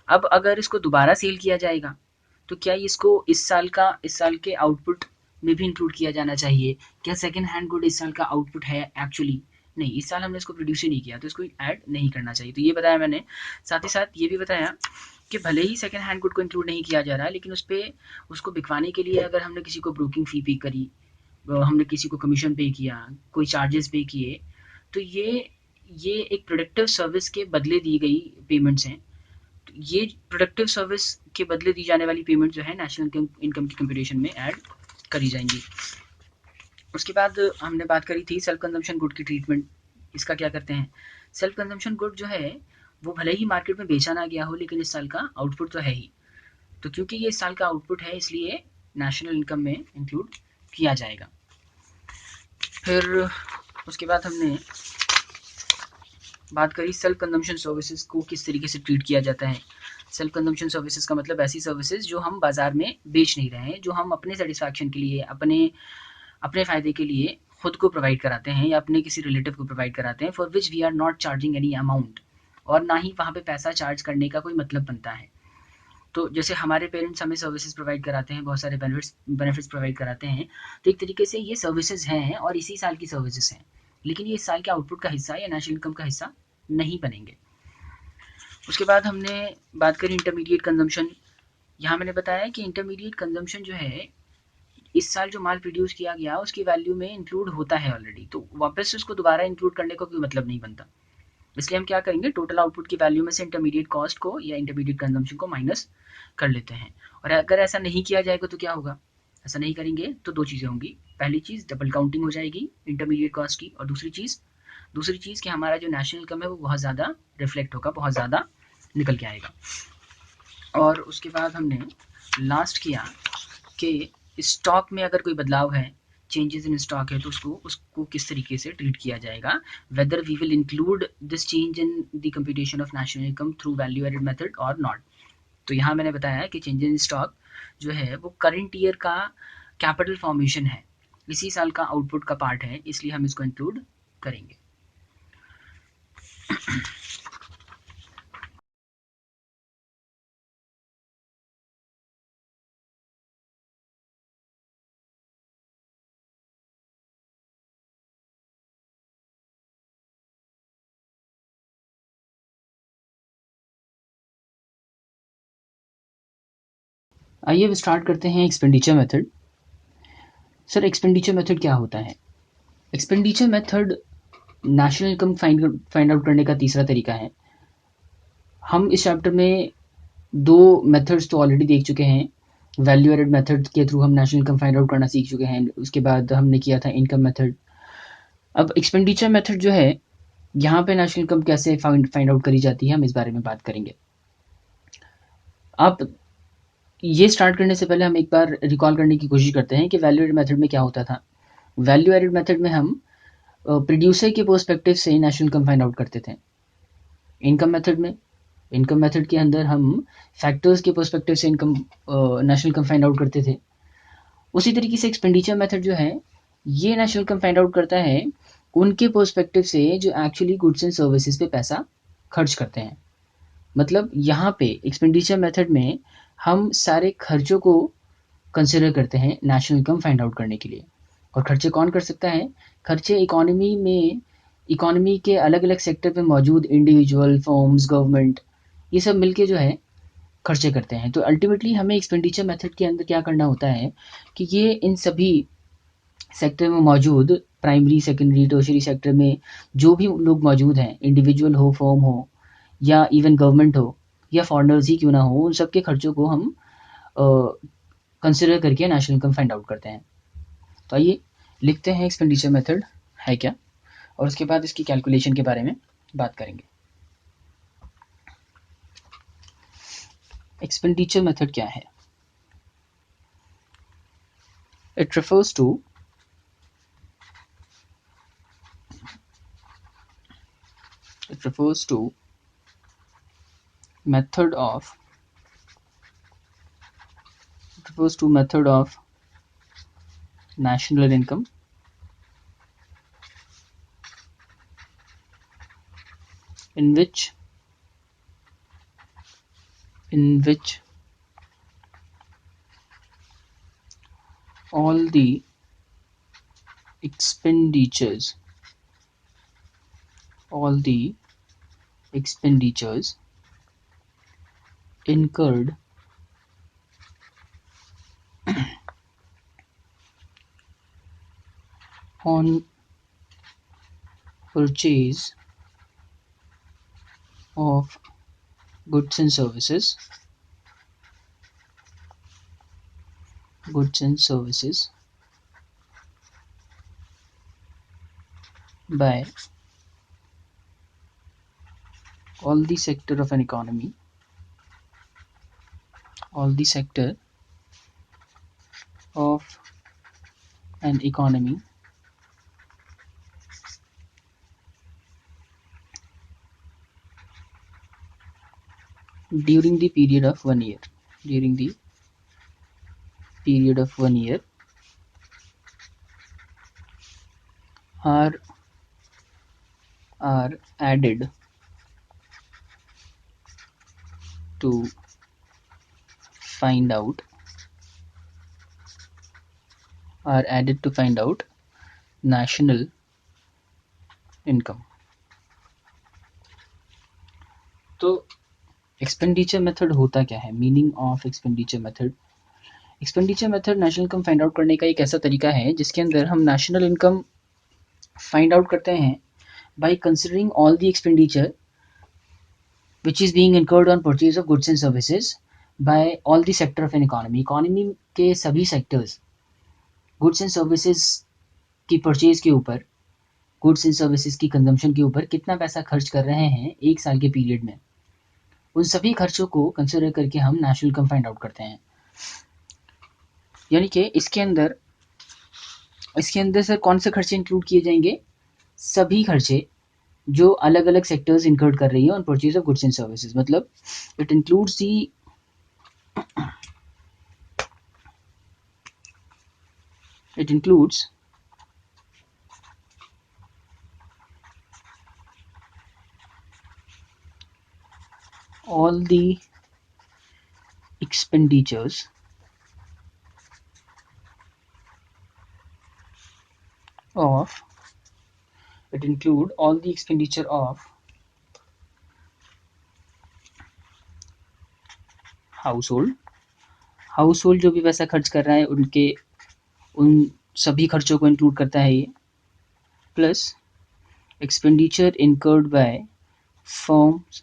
अब अगर इसको दोबारा सेल किया जाएगा तो क्या इसको इस साल के आउटपुट में भी इंक्लूड किया जाना चाहिए? क्या सेकेंड हैंड गुड इस साल का आउटपुट है एक्चुअली? नहीं, इस साल हमने इसको प्रोड्यूस ही नहीं किया तो इसको ऐड नहीं करना चाहिए। तो ये बताया मैंने। साथ ही साथ ये भी बताया कि भले ही सेकेंड हैंड गुड को इंक्लूड नहीं किया जा रहा है, लेकिन उसको बिकवाने के लिए अगर हमने किसी को ब्रोकिंग फ़ी पे करी, हमने किसी को कमीशन पे किया, कोई चार्जेस पे किए, तो ये एक प्रोडक्टिव सर्विस के बदले दी गई पेमेंट्स हैं। तो ये प्रोडक्टिव सर्विस के बदले दी जाने वाली पेमेंट जो है नेशनल इनकम की कंप्यूटेशन में ऐड करी जाएंगी। उसके बाद हमने बात करी थी सेल्फ कंजम्पशन गुड की ट्रीटमेंट। इसका क्या करते हैं, सेल्फ कंजम्पशन गुड जो है वो भले ही मार्केट में बेचा ना गया हो, लेकिन इस साल का आउटपुट तो है ही। तो क्योंकि ये इस साल का आउटपुट है इसलिए नेशनल इनकम में इंक्लूड किया जाएगा। फिर उसके बाद हमने बात करी सेल्फ कंजम्पशन सर्विसेज को किस तरीके से ट्रीट किया जाता है। सेल्फ कंजम्पशन सर्विसेज का मतलब ऐसी सर्विसेज जो हम बाजार में बेच नहीं रहे हैं, जो हम अपने सेटिस्फैक्शन के लिए, अपने फ़ायदे के लिए खुद को प्रोवाइड कराते हैं या अपने किसी रिलेटिव को प्रोवाइड कराते हैं, for which we are not charging any amount. और ना ही वहाँ पे पैसा चार्ज करने का कोई मतलब बनता है। तो जैसे हमारे पेरेंट्स हमें सर्विसेज प्रोवाइड कराते हैं, बहुत सारे बेनिफिट्स प्रोवाइड कराते हैं, तो एक तरीके से ये सर्विसेज हैं और इसी साल की सर्विसेज हैं, लेकिन ये इस साल के आउटपुट का हिस्सा या नेशनल इनकम का हिस्सा नहीं बनेंगे। उसके बाद हमने बात करी इंटरमीडिएट कंजम्पशन। यहाँ मैंने बताया कि इंटरमीडिएट कंजम्पशन जो है, इस साल जो माल प्रोड्यूस किया गया उसकी वैल्यू में इंक्लूड होता है ऑलरेडी, तो वापस से उसको दोबारा इंक्लूड करने का कोई मतलब नहीं बनता। इसलिए हम क्या करेंगे, टोटल आउटपुट की वैल्यू में से इंटरमीडिएट कॉस्ट को या इंटरमीडिएट कंजम्पशन को माइनस कर लेते हैं। और अगर ऐसा नहीं किया जाएगा तो क्या होगा, ऐसा नहीं करेंगे तो दो चीज़ें होंगी। पहली चीज़, डबल काउंटिंग हो जाएगी इंटरमीडिएट कॉस्ट की, और दूसरी चीज़ कि हमारा जो नेशनल इनकम है वो बहुत ज़्यादा रिफ्लेक्ट होगा, बहुत ज़्यादा निकल के आएगा। और उसके बाद हमने लास्ट किया कि स्टॉक में अगर कोई बदलाव है, चेंजेस इन स्टॉक है, तो उसको किस तरीके से ट्रीट किया जाएगा, whether we will include this change in the computation of national income through value added method और नॉट। तो यहाँ मैंने बताया कि चेंजेस इन स्टॉक जो है वो करंट ईयर का कैपिटल फॉर्मेशन है, इसी साल का आउटपुट का पार्ट है, इसलिए हम इसको इंक्लूड करेंगे। आइए अब स्टार्ट करते हैं expenditure method. Sir expenditure method क्या होता है? Expenditure method national income find out करने का तीसरा तरीका है। हम इस चैप्टर में दो मेथड्स तो ऑलरेडी देख चुके हैं। वैल्यू एडेड मेथड के थ्रू हम नेशनल इनकम फाइंड आउट करना सीख चुके हैं, उसके बाद हमने किया था इनकम मेथड। अब एक्सपेंडिचर मेथड जो है, यहाँ पे नेशनल इनकम कैसे फाइंड आउट करी जाती है, हम इस बारे में बात करेंगे। आप ये स्टार्ट करने से पहले हम एक बार रिकॉल करने की कोशिश करते हैं कि वैल्यू एडेड मेथड में क्या होता था। वैल्यू एडेड मेथड में हम प्रोड्यूसर के पर्सपेक्टिव से नेशनल इनकम फाइंड आउट करते थे। इनकम मेथड के अंदर हम फैक्टर्स के पर्सपेक्टिव से income national income find out करते थे। उसी तरीके से एक्सपेंडिचर मेथड जो है, ये नेशनल इनकम फाइंड आउट करता है उनके पर्सपेक्टिव से जो एक्चुअली गुड्स एंड सर्विसेज पे पैसा खर्च करते हैं। मतलब यहाँ पे एक्सपेंडिचर मेथड में हम सारे खर्चों को कंसिडर करते हैं नेशनल इनकम फाइंड आउट करने के लिए। और खर्चे कौन कर सकता है? खर्चे इकोनॉमी के अलग अलग सेक्टर पे मौजूद इंडिविजुअल, फर्म्स, गवर्नमेंट, ये सब मिलके जो है खर्चे करते हैं। तो अल्टीमेटली हमें एक्सपेंडिचर मेथड के अंदर क्या करना होता है कि ये इन सभी सेक्टर में मौजूद प्राइमरी, सेकेंडरी, टर्शरी सेक्टर में जो भी लोग मौजूद हैं, इंडिविजुअल हो, फर्म हो, या इवन गवर्नमेंट हो, या फॉरेनर्स ही क्यों ना हो, उन सब के खर्चों को हम कंसिडर करके नेशनल इनकम फाइंड आउट करते हैं। तो आइए लिखते हैं एक्सपेंडिचर मेथड है क्या, और उसके बाद इसकी कैलकुलेशन के बारे में बात करेंगे। एक्सपेंडिचर मेथड क्या है? It refers to method of national income in which all the expenditures incurred on purchase of goods and services by all the sector of an economy during the period of 1 year are added to find out national income. तो expenditure method होता क्या है? Meaning of expenditure method. Expenditure method national income find out करने का एक ऐसा तरीका है जिसके अंदर हम नेशनल इनकम फाइंड आउट करते हैं by considering all the expenditure which is being incurred on purchase of goods and services by all the sector of an economy. Economy के सभी सेक्टर्स गुड्स एंड सर्विसेज की purchase के ऊपर, goods and services की consumption के ऊपर कितना पैसा खर्च कर रहे हैं एक साल के पीरियड में, उन सभी खर्चों को कंसिडर करके हम नेशनल इनकम फाइंड आउट करते हैं. यानी कि इसके अंदर सर कौन से खर्चे इंक्लूड किए जाएंगे? सभी खर्चे जो अलग अलग सेक्टर्स इंकर्ड कर रही है on purchase of goods and services. मतलब it includes all the expenditures of household जो भी पैसा खर्च कर रहा है उन सभी खर्चों को इंक्लूड करता है ये, plus expenditure incurred by firms,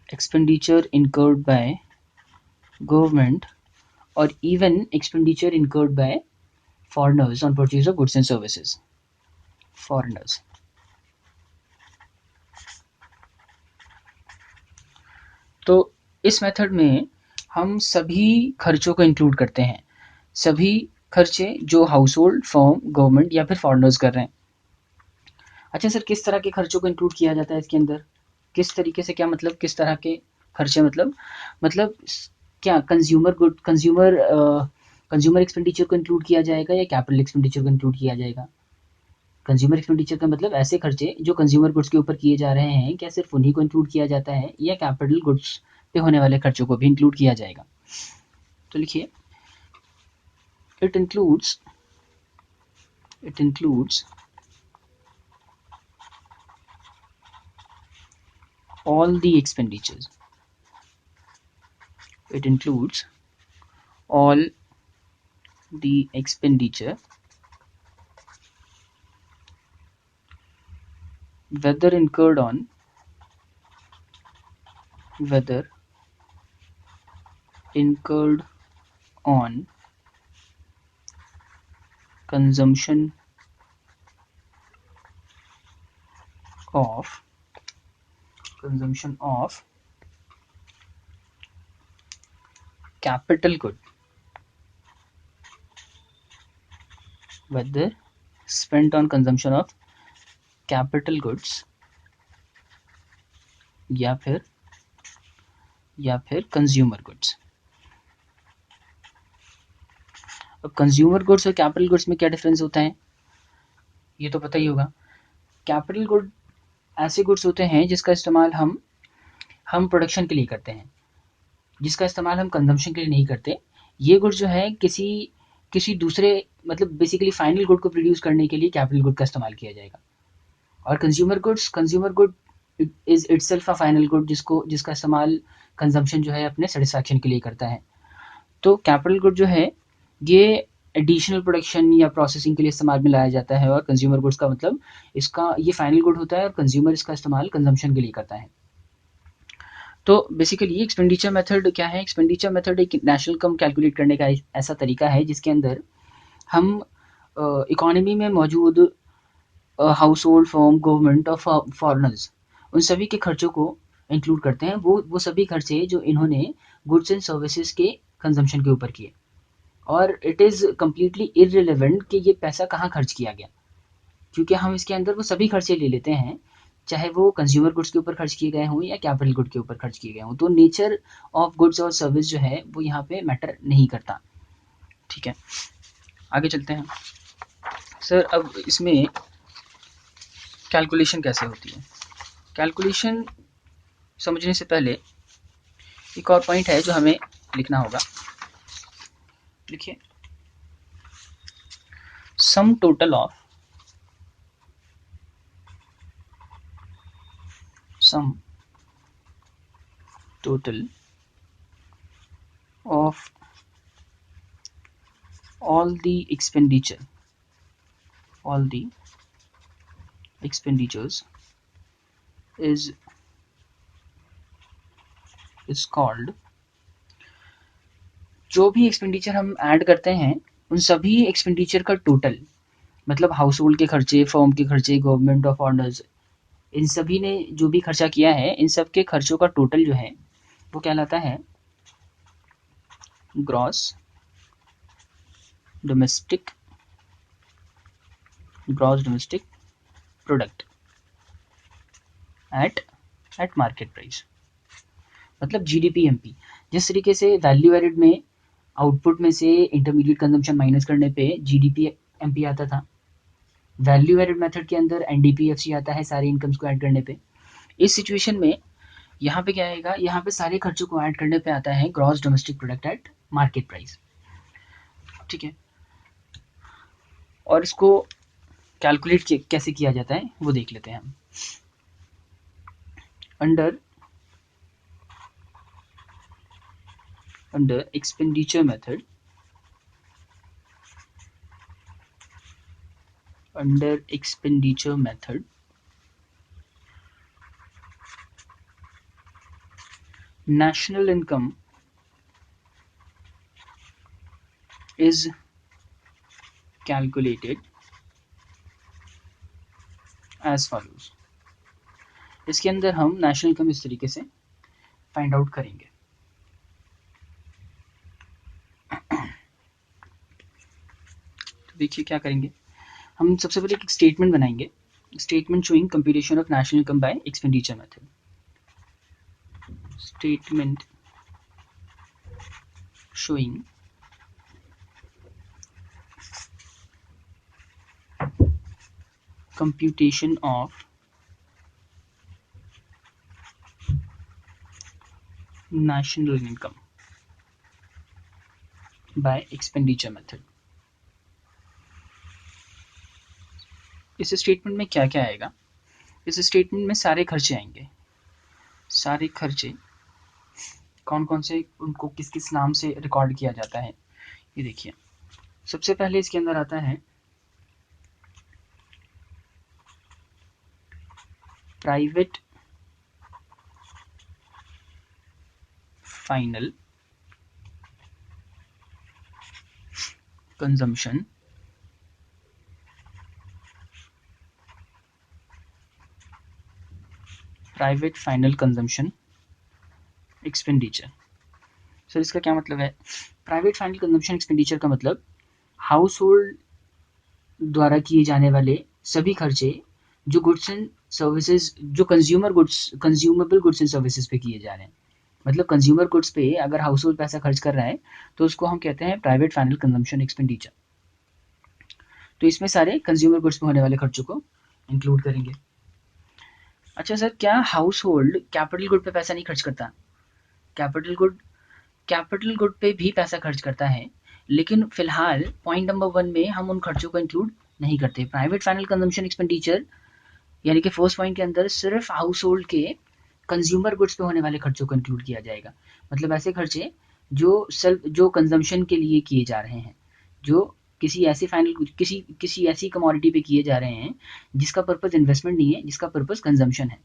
expenditure incurred by government और even expenditure incurred by foreigners on purchase of goods and services. Foreigners. तो इस मेथड में हम सभी खर्चों को इंक्लूड करते हैं, सभी खर्चे जो हाउसहोल्ड, फर्म, गवर्नमेंट या फिर फॉरेनर्स कर रहे हैं. अच्छा सर, किस तरह के खर्चों को इंक्लूड किया जाता है इसके अंदर? किस तरीके से, क्या मतलब किस तरह के खर्चे? मतलब क्या कंज्यूमर एक्सपेंडिचर को इंक्लूड किया जाएगा या कैपिटल एक्सपेंडिचर को इंक्लूड किया जाएगा? कंज्यूमर एक्सपेंडिचर का मतलब ऐसे खर्चे जो कंज्यूमर गुड्स के ऊपर किए जा रहे हैं, क्या सिर्फ उन्हीं को इंक्लूड किया जाता है या कैपिटल गुड्स पे होने वाले खर्चों को भी इंक्लूड किया जाएगा? तो लिखिए, it includes all the expenditures. It includes all the expenditure whether incurred on consumption of capital good, whether spent on consumption of capital goods या फिर कंज्यूमर गुड्स. अब कंज्यूमर गुड्स और कैपिटल गुड्स में क्या डिफरेंस होता है ये तो पता ही होगा. कैपिटल गुड ऐसे गुड्स होते हैं जिसका इस्तेमाल हम प्रोडक्शन के लिए करते हैं, जिसका इस्तेमाल हम कंजम्पशन के लिए नहीं करते. ये गुड्स जो है किसी दूसरे, मतलब बेसिकली फाइनल गुड को प्रोड्यूस करने के लिए कैपिटल गुड का इस्तेमाल किया जाएगा. और consumer good is itself a final good जिसका इस्तेमाल कंजम्पशन जो है अपने सेटिस्फैक्शन के लिए करता है. तो कैपिटल गुड जो है ये एडिशनल प्रोडक्शन या प्रोसेसिंग के लिए इस्तेमाल में लाया जाता है, और कंज्यूमर गुड्स का मतलब इसका ये फाइनल गुड होता है और कंज्यूमर इसका इस्तेमाल कंजम्पशन के लिए करता है. तो बेसिकली एक्सपेंडिचर मेथड क्या है? एक्सपेंडिचर मेथड एक नेशनल इनकम कैलकुलेट करने का ऐसा तरीका है जिसके अंदर हम इकोनॉमी में मौजूद हाउस होल्ड, फर्म, गवर्नमेंट और फॉरेनर्स, उन सभी के खर्चों को इंक्लूड करते हैं. वो सभी खर्चे जो इन्होंने गुड्स एंड सर्विसेज के कंजम्पशन के ऊपर किए, और इट इज़ कम्प्लीटली इररिलेवेंट कि ये पैसा कहाँ खर्च किया गया, क्योंकि हम इसके अंदर वो सभी खर्चे ले लेते हैं, चाहे वो कंज्यूमर गुड्स के ऊपर खर्च किए गए हों या कैपिटल गुड के ऊपर खर्च किए गए हों. तो नेचर ऑफ गुड्स और सर्विस जो है वो यहाँ पे मैटर नहीं करता. ठीक है, आगे चलते हैं. सर अब इसमें कैलकुलेशन कैसे होती है? कैलकुलेशन समझने से पहले एक और पॉइंट है जो हमें लिखना होगा। देखिए, sum total of all the expenditures is called, जो भी एक्सपेंडिचर हम ऐड करते हैं उन सभी एक्सपेंडिचर का टोटल, मतलब हाउस होल्ड के खर्चे, फर्म के खर्चे, गवर्नमेंट ऑफ ऑर्डर्स, इन सभी ने जो भी खर्चा किया है, इन सब के खर्चों का टोटल जो है वो कहलाता है gross domestic product at market price, मतलब GDP-MP। जिस तरीके से वैल्यू एडेड में आउटपुट में से इंटरमीडिएट कंजम्पशन माइनस करने पे GDP-MP आता था, वैल्यू एडेड मेथड के अंदर NDPFC आता है सारी इनकम्स को ऐड करने पे। इस सिचुएशन में यहाँ पे क्या आएगा, यहाँ पे सारे खर्चों को ऐड करने पे आता है gross domestic product at market price. ठीक है, और इसको कैलकुलेट कैसे किया जाता है वो देख लेते हैं हम। Under expenditure method, national income is calculated as follows। इसके अंदर हम नेशनल इनकम इस तरीके से फाइंड आउट करेंगे। तो देखिए क्या करेंगे, हम सबसे पहले एक स्टेटमेंट बनाएंगे, statement showing computation of national income by expenditure method. Statement showing computation of national income by expenditure method। इस स्टेटमेंट में क्या क्या आएगा, इस स्टेटमेंट में सारे खर्चे आएंगे, सारे खर्चे कौन कौन से, उनको किस किस नाम से रिकॉर्ड किया जाता है। ये देखिए, सबसे पहले इसके अंदर आता है private final consumption expenditure. Sir इसका क्या मतलब है? प्राइवेट फाइनल कंजम्पशन एक्सपेंडिचर का मतलब हाउस होल्ड द्वारा किए जाने वाले सभी खर्चे जो गुड्स एंड सर्विसेज, जो कंज्यूमेबल गुड्स एंड सर्विसेज पे किए जा रहे हैं। मतलब कंज्यूमर गुड्स पे अगर हाउस होल्ड पैसा खर्च कर रहा है तो उसको हम कहते हैं प्राइवेट फाइनल कंजम्पशन एक्सपेंडिचर। तो इसमें सारे कंज्यूमर गुड्स पे होने वाले खर्चों को इंक्लूड करेंगे। अच्छा सर, क्या हाउस होल्ड कैपिटल गुड पे पैसा नहीं खर्च करता? कैपिटल गुड पे भी पैसा खर्च करता है, लेकिन फिलहाल पॉइंट नंबर 1 में हम उन खर्चों को इंक्लूड नहीं करते। प्राइवेट फाइनल कंजम्पशन एक्सपेंडिचर यानी कि फर्स्ट पॉइंट के अंदर सिर्फ हाउस होल्ड के कंज्यूमर गुड्स पे होने वाले खर्चों को इंक्लूड किया जाएगा। मतलब ऐसे खर्चे जो कंजम्पशन के लिए किए जा रहे हैं, जो किसी ऐसी कमोडिटी पे किए जा रहे हैं जिसका पर्पस इन्वेस्टमेंट नहीं है, जिसका पर्पस कंजम्पशन है।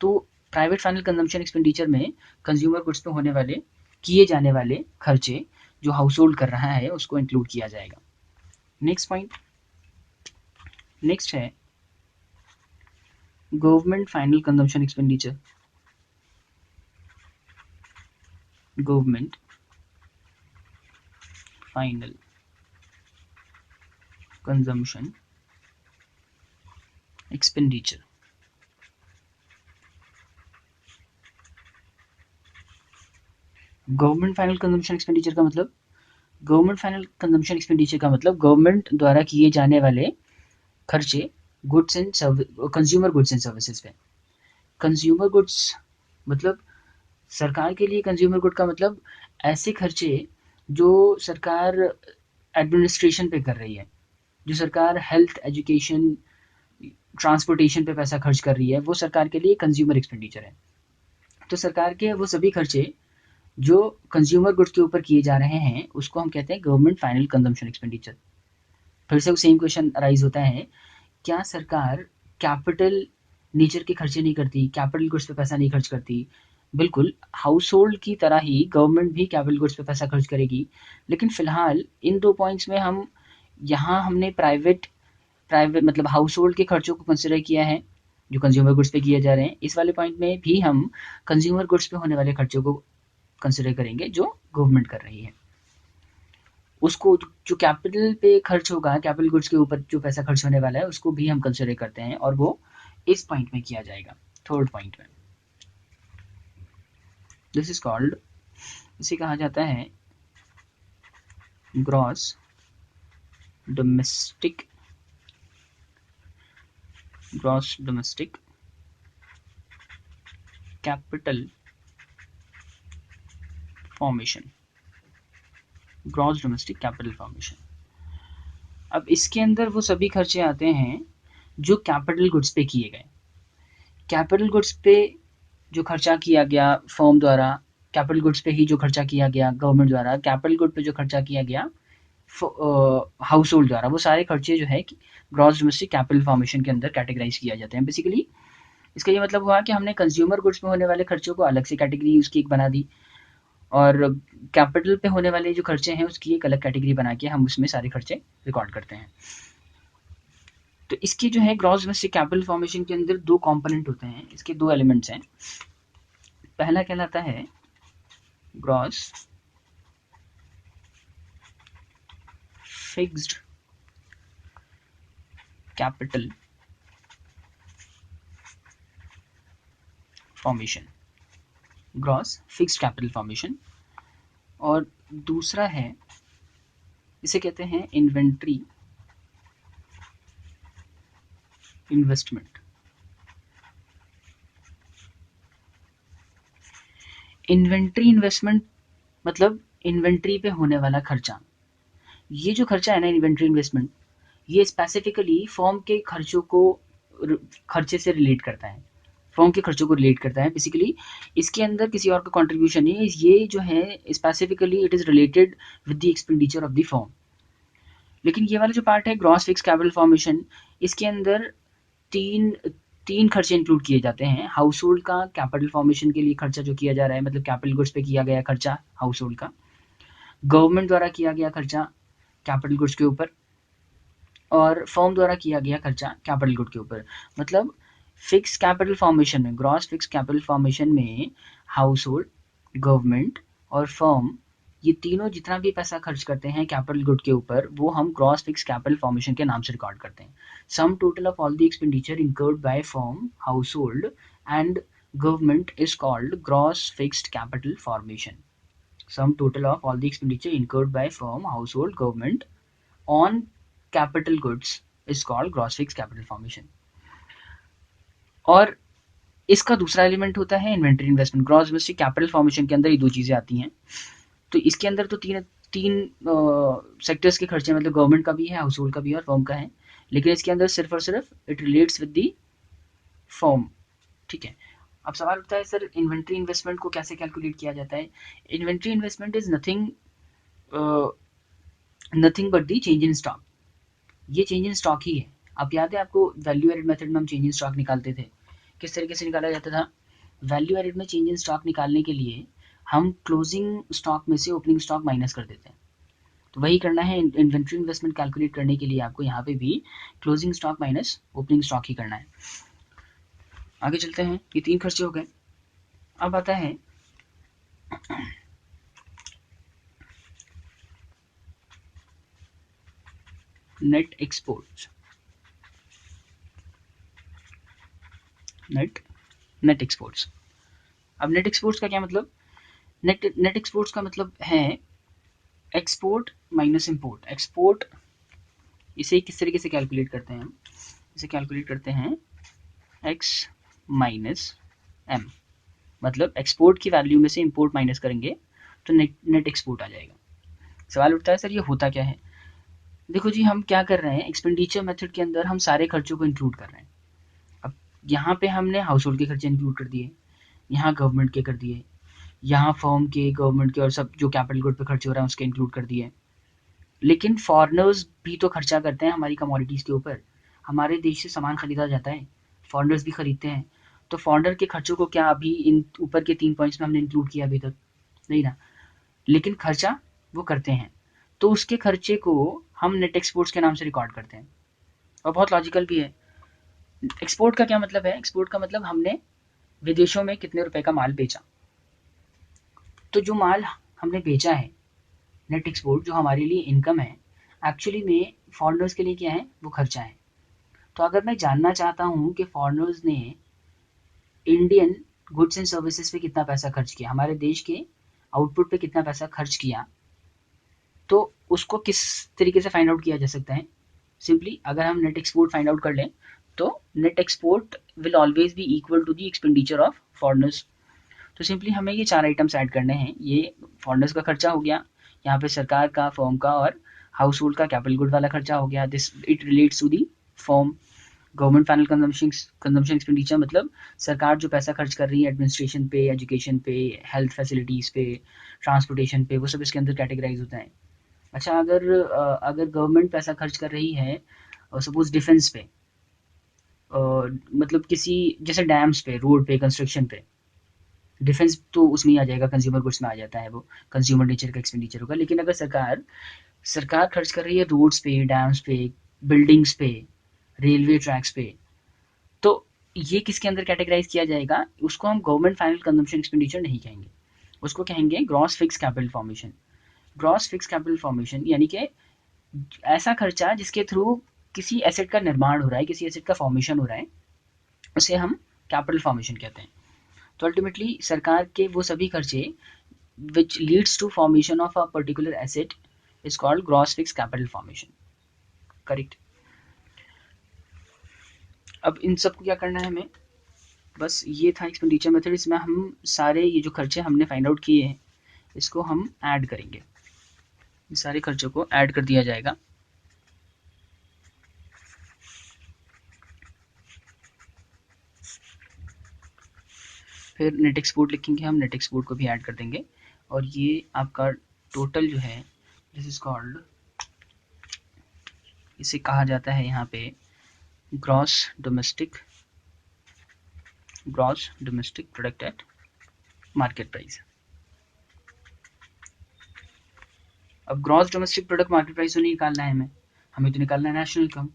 तो प्राइवेट फाइनल कंजम्पशन एक्सपेंडिचर में कंज्यूमर गुड्स पे होने वाले किए जाने वाले खर्चे जो हाउस होल्ड कर रहा है उसको इंक्लूड किया जाएगा। नेक्स्ट है government final consumption expenditure. Government final consumption expenditure. Government final consumption expenditure का मतलब गवर्नमेंट द्वारा किए जाने वाले खर्चे goods and consumer goods and services पे। कंज्यूमर गुड्स मतलब सरकार के लिए कंज्यूमर गुड का मतलब ऐसे खर्चे जो सरकार एडमिनिस्ट्रेशन पे कर रही है, जो सरकार हेल्थ, एजुकेशन, ट्रांसपोर्टेशन पे पैसा खर्च कर रही है, वो सरकार के लिए कंज्यूमर एक्सपेंडिचर है। तो सरकार के वो सभी खर्चे जो कंज्यूमर गुड्स के ऊपर किए जा रहे हैं उसको हम कहते हैं गवर्नमेंट फाइनल कंजम्पशन एक्सपेंडिचर। फिर से वो सेम क्वेश्चन अराइज होता है, क्या सरकार कैपिटल नेचर के खर्चे नहीं करती, कैपिटल गुड्स पे पैसा नहीं खर्च करती? बिल्कुल, हाउस होल्ड की तरह ही गवर्नमेंट भी कैपिटल गुड्स पे पैसा खर्च करेगी। लेकिन फिलहाल इन दो पॉइंट्स में हम यहाँ हमने प्राइवेट प्राइवेट मतलब हाउस होल्ड के खर्चों को कंसिडर किया है जो कंज्यूमर गुड्स पे किए जा रहे हैं। इस वाले पॉइंट में भी हम कंज्यूमर गुड्स पे होने वाले खर्चों को कंसिडर करेंगे जो गवर्नमेंट कर रही है। उसको जो कैपिटल पे खर्च होगा, कैपिटल गुड्स के ऊपर जो पैसा खर्च होने वाला है उसको भी हम कंसिडर करते हैं और वो इस पॉइंट में किया जाएगा, थर्ड पॉइंट में। दिस इज कॉल्ड, इसे कहा जाता है gross domestic capital formation, gross domestic capital formation. अब इसके अंदर वो सभी खर्चे आते हैं जो कैपिटल गुड्स पे किए गए। कैपिटल गुड्स पे जो खर्चा किया गया फर्म द्वारा, कैपिटल गुड्स पे ही जो खर्चा किया गया गवर्नमेंट द्वारा, कैपिटल गुड पे जो खर्चा किया गया हाउस होल्ड द्वारा, वो सारे खर्चे जो है ग्रॉस डोमेस्टिक कैपिटल फॉर्मेशन के अंदर कैटेगराइज किया जाते हैं। बेसिकली इसका ये मतलब हुआ कि हमने कंज्यूमर गुड्स में होने वाले खर्चों को अलग से कैटेगरी उसकी एक बना दी और कैपिटल पे होने वाले जो खर्चे हैं उसकी एक अलग कैटेगरी बना के हम उसमें सारे खर्चे रिकॉर्ड करते हैं। तो इसके जो है ग्रॉस डोमेस्टिक कैपिटल फॉर्मेशन के अंदर दो कंपोनेंट होते हैं, इसके दो एलिमेंट्स हैं। पहला कहलाता है gross fixed capital formation, gross fixed capital formation. और दूसरा है, इसे कहते हैं इन्वेंट्री इन्वेस्टमेंट। इन्वेंट्री इन्वेस्टमेंट मतलब इन्वेंट्री पे होने वाला खर्चा। ये जो खर्चा है ना इन्वेंट्री इन्वेस्टमेंट, ये स्पेसिफिकली फर्म के खर्चों को खर्चे से रिलेट करता है, फर्म के खर्चों को रिलेट करता है। बेसिकली इसके अंदर किसी और का कंट्रीब्यूशन नहीं है, ये जो है specifically it is related with the expenditure of the firm. लेकिन ये वाला जो पार्ट है ग्रॉस फिक्स कैपिटल फॉर्मेशन, इसके अंदर तीन तीन खर्चे इंक्लूड किए जाते हैं। हाउस होल्ड का कैपिटल फॉर्मेशन के लिए खर्चा जो किया जा रहा है, मतलब कैपिटल गुड्स पे किया गया खर्चा हाउस होल्ड का, गवर्नमेंट द्वारा किया गया खर्चा कैपिटल गुड्स के ऊपर, और फर्म द्वारा किया गया खर्चा कैपिटल गुड के ऊपर। मतलब फिक्स कैपिटल फॉर्मेशन में, ग्रॉस फिक्स कैपिटल फॉर्मेशन में हाउस होल्ड, गवर्नमेंट और फर्म, ये तीनों जितना भी पैसा खर्च करते हैं कैपिटल गुड के ऊपर वो हम ग्रॉस फिक्स कैपिटल फॉर्मेशन के नाम से रिकॉर्ड करते हैं। Sum total of all the expenditure incurred by firm, house hold and government is called gross fixed capital formation. Sum total of all the expenditure incurred by firm, household, government on capital goods is called gross fixed capital formation. और इसका दूसरा element होता है inventory investment. Gross domestic capital formation के अंदर ये दो चीजें आती हैं। तो इसके अंदर तो तीन तीन सेक्टर्स के खर्चे, मतलब गवर्नमेंट का भी है, हाउस होल्ड का भी है और फर्म का है। लेकिन इसके अंदर सिर्फ और सिर्फ it relates with the firm. ठीक है, अब सवाल उठता है सर इन्वेंट्री इन्वेस्टमेंट को कैसे कैलकुलेट किया जाता है? Inventory investment is nothing but the change in stock. ये चेंज इन स्टॉक ही है। आप याद है आपको वैल्यू एडेड मेथड में हम चेंज इन स्टॉक निकालते थे, किस तरीके से निकाला जाता था? वैल्यू एडेड में चेंज इन स्टॉक निकालने के लिए हम क्लोजिंग स्टॉक में से ओपनिंग स्टॉक माइनस कर देते हैं। तो वही करना है इन्वेंट्री इन्वेस्टमेंट कैलकुलेट करने के लिए, आपको यहाँ पे भी closing stock minus opening stock ही करना है। आगे चलते हैं, ये तीन खर्चे हो गए। अब आता है नेट एक्सपोर्ट्स। Net exports. अब नेट एक्सपोर्ट्स का क्या मतलब? नेट एक्सपोर्ट्स का मतलब है एक्सपोर्ट माइनस इंपोर्ट। एक्सपोर्ट, इसे किस तरीके से कैलकुलेट करते हैं हम? इसे कैलकुलेट करते हैं एक्स माइनस एम, मतलब एक्सपोर्ट की वैल्यू में से इंपोर्ट माइनस करेंगे तो नेट एक्सपोर्ट आ जाएगा। सवाल उठता है सर ये होता क्या है? देखो जी, हम क्या कर रहे हैं, एक्सपेंडिचर मेथड के अंदर हम सारे खर्चों को इंक्लूड कर रहे हैं। अब यहाँ पे हमने हाउस होल्ड के खर्चे इंक्लूड कर दिए, यहाँ गवर्नमेंट के कर दिए, यहाँ फर्म के, गवर्नमेंट के और सब जो कैपिटल गुड पे खर्चे हो रहे हैं उसके इंक्लूड कर दिए। लेकिन फॉरेनर्स भी तो खर्चा करते हैं हमारी कमोडिटीज़ के ऊपर, हमारे देश से सामान खरीदा जाता है, फॉरेनर्स भी खरीदते हैं। तो फॉरेनर के खर्चों को क्या अभी इन ऊपर के 3 पॉइंट्स में हमने इंक्लूड किया? अभी तक नहीं ना। लेकिन खर्चा वो करते हैं, तो उसके खर्चे को हम नेट एक्सपोर्ट्स के नाम से रिकॉर्ड करते हैं। और बहुत लॉजिकल भी है। एक्सपोर्ट का क्या मतलब है? एक्सपोर्ट का मतलब हमने विदेशों में कितने रुपए का माल बेचा, तो जो माल हमने बेचा है, नेट एक्सपोर्ट जो हमारे लिए इनकम है, एक्चुअली में फॉरेनर्स के लिए क्या है? वो खर्चा है। तो अगर मैं जानना चाहता हूँ कि फॉरेनर्स ने इंडियन गुड्स एंड सर्विसेज पे कितना पैसा खर्च किया, हमारे देश के आउटपुट पे कितना पैसा खर्च किया, तो उसको किस तरीके से फाइंड आउट किया जा सकता है? सिंपली अगर हम नेट एक्सपोर्ट फाइंड आउट कर लें तो net export will always be equal to the expenditure of foreigners. तो सिंपली हमें ये 4 आइटम्स ऐड करने हैं। ये फॉरेनर्स का खर्चा हो गया, यहाँ पे सरकार का, फर्म का और हाउस होल्ड का कैपिटल गुड वाला खर्चा हो गया। This it relates to the firm. Government final consumption expenditure मतलब सरकार जो पैसा खर्च कर रही है एडमिनिस्ट्रेशन पे, एजुकेशन पे, हेल्थ फैसिलिटीज़ पे, ट्रांसपोर्टेशन पे, वो सब इसके अंदर कैटेगराइज होता है। अच्छा, अगर गवर्नमेंट पैसा खर्च कर रही है सपोज डिफेंस पे, मतलब किसी जैसे डैम्स पे, रोड पे, कंस्ट्रक्शन पे, डिफेंस तो उसमें ही आ जाएगा, कंज्यूमर गुड्स में आ जाता है, वो कंज्यूमर नेचर का एक्सपेंडिचर होगा। लेकिन अगर सरकार खर्च कर रही है रोड्स पे, डैम्स पे, बिल्डिंग्स पे, रेलवे ट्रैक्स पे, तो ये किसके अंदर कैटेगराइज किया जाएगा? उसको हम गवर्नमेंट फाइनल कंजम्पशन एक्सपेंडिचर नहीं कहेंगे, उसको कहेंगे gross fix capital formation. Gross fix capital formation यानी कि ऐसा खर्चा जिसके थ्रू किसी एसेट का निर्माण हो रहा है, किसी एसेट का फॉर्मेशन हो रहा है, उसे हम कैपिटल फॉर्मेशन कहते हैं। तो अल्टीमेटली सरकार के वो सभी खर्चे which leads to formation of a particular asset is called gross fix capital formation. Correct. अब इन सबको क्या करना है हमें? बस ये था एक्सपेंडिचर मेथड। इसमें हम सारे ये जो खर्चे हमने फाइंड आउट किए हैं इसको हम ऐड करेंगे, सारे खर्चों को ऐड कर दिया जाएगा। फिर नेट एक्सपोर्ट लिखेंगे, हम नेट एक्सपोर्ट को भी ऐड कर देंगे। और ये आपका टोटल जो है, दिस इज कॉल्ड, इसे कहा जाता है यहाँ पे gross domestic product at market price. अब gross domestic product market price तो नहीं निकालना है हमें तो निकालना है नेशनल इनकम।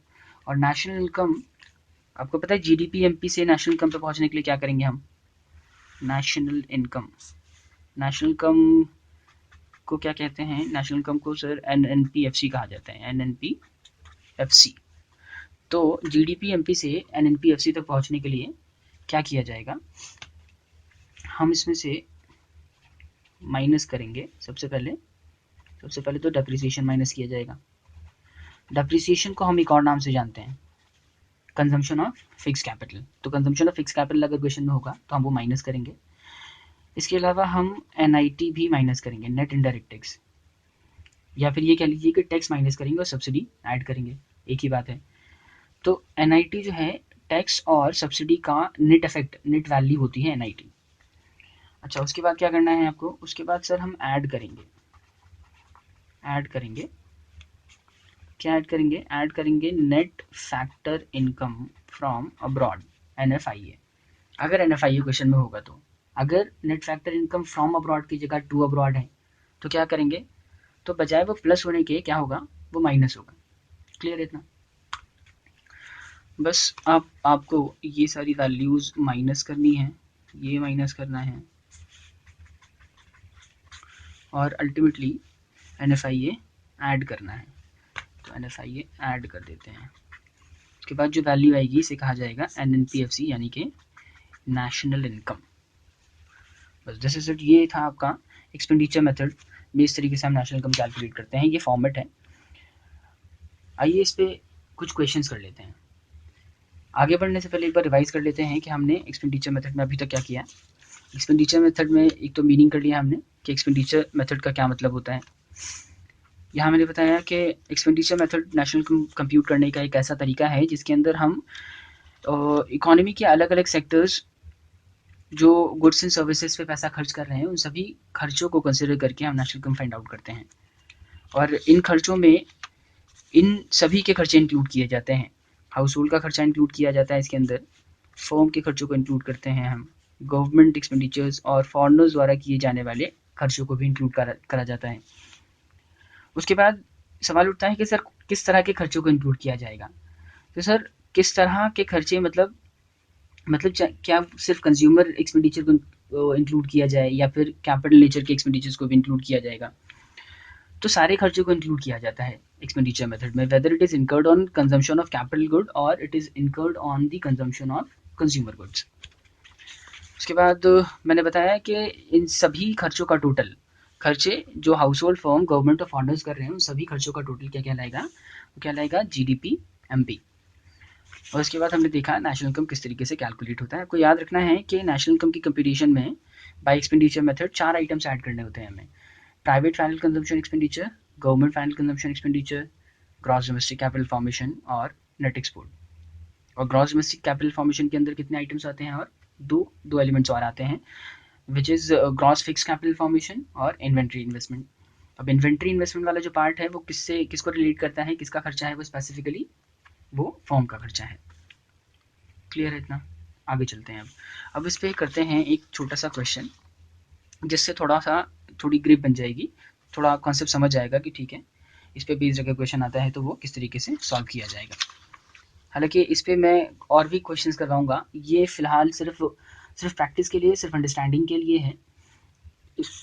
और नेशनल इनकम आपको पता है, जीडीपी एमपी से नेशनल इनकम पे पहुंचने के लिए क्या करेंगे हम? नेशनल इनकम को क्या कहते हैं? नेशनल इनकम को सर एनएनपीएफसी कहा जाता है, एनएनपीएफसी। तो जीडीपी एमपी से एनएनपीएफसी तक पहुंचने के लिए क्या किया जाएगा? हम इसमें से माइनस करेंगे। सबसे पहले तो डेप्रिसिएशन माइनस किया जाएगा। डेप्रिसिएशन को हम एक और नाम से जानते हैं, कंजम्पशन ऑफ फिक्स कैपिटल। तो कंजम्पशन ऑफ फिक्स कैपिटल अगर क्वेश्चन में होगा तो हम वो माइनस करेंगे। इसके अलावा हम एनआईटी भी माइनस करेंगे, नेट इनडायरेक्ट टैक्स, या फिर ये कह लीजिए कि टैक्स माइनस करेंगे और सब्सिडी ऐड करेंगे, एक ही बात है। तो एनआईटी जो है टैक्स और सब्सिडी का नेट इफेक्ट, नेट वैल्यू होती है एनआईटी। अच्छा, उसके बाद क्या करना है आपको? उसके बाद सर हम ऐड करेंगे ऐड करेंगे net factor income from abroad, NFIA. अगर एनएफआईए क्वेश्चन में होगा तो, अगर net factor income from abroad की जगह टू अब्रॉड है तो क्या करेंगे? तो बजाय वो प्लस होने के क्या होगा? वो माइनस होगा। क्लियर इतना? बस आपको ये सारी वैल्यूज माइनस करनी है, ये माइनस करना है, और अल्टीमेटली एनएफआईए ऐड करना है। तो एनएफआईए ऐड कर देते हैं। उसके बाद जो वैल्यू आएगी इसे कहा जाएगा एनएनपीएफसी, यानी कि नेशनल इनकम। बस दिस इज इट। ये था आपका एक्सपेंडिचर मेथड में, इस तरीके से हम नेशनल इनकम कैलकुलेट करते हैं। ये फॉर्मेट है। आइए इस पे कुछ क्वेश्चंस कर लेते हैं। आगे बढ़ने से पहले एक बार रिवाइज कर लेते हैं कि हमने एक्सपेंडिचर मेथड में अभी तक क्या किया। एक्सपेंडिचर मेथड में एक तो मीनिंग कर लिया हमने कि एक्सपेंडिचर मेथड का क्या मतलब होता है। यहाँ मैंने बताया कि एक्सपेंडिचर मेथड नेशनल कंप्यूट करने का एक ऐसा तरीका है जिसके अंदर हम इकोनॉमी के अलग अलग सेक्टर्स जो गुड्स एंड सर्विसेज पे पैसा खर्च कर रहे हैं उन सभी खर्चों को कंसिडर करके हम नेशनल इनकम फाइंड आउट करते हैं। और इन खर्चों में इन सभी के खर्चे इंक्लूड किए जाते हैं। हाउस होल्ड का खर्चा इंक्लूड किया जाता है इसके अंदर, फर्म के खर्चों को इंक्लूड करते हैं हम, गवर्नमेंट एक्सपेंडिचर्स और फॉरेनर्स द्वारा किए जाने वाले खर्चों को भी इंक्लूड करा जाता है। उसके बाद सवाल उठता है कि सर किस तरह के खर्चों को इंक्लूड किया जाएगा। तो सर किस तरह के खर्चे मतलब क्या सिर्फ कंज्यूमर एक्सपेंडिचर को इंक्लूड किया जाए या फिर कैपिटल नेचर के एक्सपेंडिचर्स को भी इंक्लूड किया जाएगा। तो सारे खर्चों को इंक्लूड किया जाता है एक्सपेंडिचर मेथड में, whether it is incurred on consumption of capital good और it is incurred on the consumption of consumer goods. उसके बाद मैंने बताया कि इन सभी खर्चों का टोटल, खर्चे जो house hold firm government of orders कर रहे हैं उन सभी खर्चों का टोटल क्या कहलाएगा, वो कहलाएगा जीडीपी एमपी। और उसके बाद हमने देखा नेशनल इनकम किस तरीके से कैलकुलेट होता है। आपको याद रखना है कि नेशनल इनकम की कंप्यूटेशन में bye expenditure method 4 items add करने होते हैं हमें। Private final consumption expenditure, government final consumption expenditure, gross domestic capital formation और नेट एक्सपोर्ट। और ग्रॉस डोमेस्टिक कैपिटल फॉर्मेशन के अंदर कितने आइटम्स आते हैं, और दो एलिमेंट्स और आते हैं, which is gross fix capital formation और इन्वेंट्री इन्वेस्टमेंट। अब इन्वेंट्री इन्वेस्टमेंट वाला जो पार्ट है वो किसको रिलेट करता है, किसका खर्चा है, वो स्पेसिफिकली वो फॉर्म का खर्चा है। क्लियर है इतना? आगे चलते हैं। अब इस पे करते हैं एक छोटा सा क्वेश्चन जिससे थोड़ी ग्रिप बन जाएगी, थोड़ा कॉन्सेप्ट समझ आएगा कि ठीक है इस पे बेस्ड अगर क्वेश्चन आता है तो वो किस तरीके से सॉल्व किया जाएगा। हालांकि इस पे मैं और भी क्वेश्चंस करवाऊंगा, ये फिलहाल सिर्फ प्रैक्टिस के लिए, सिर्फ अंडरस्टैंडिंग के लिए है।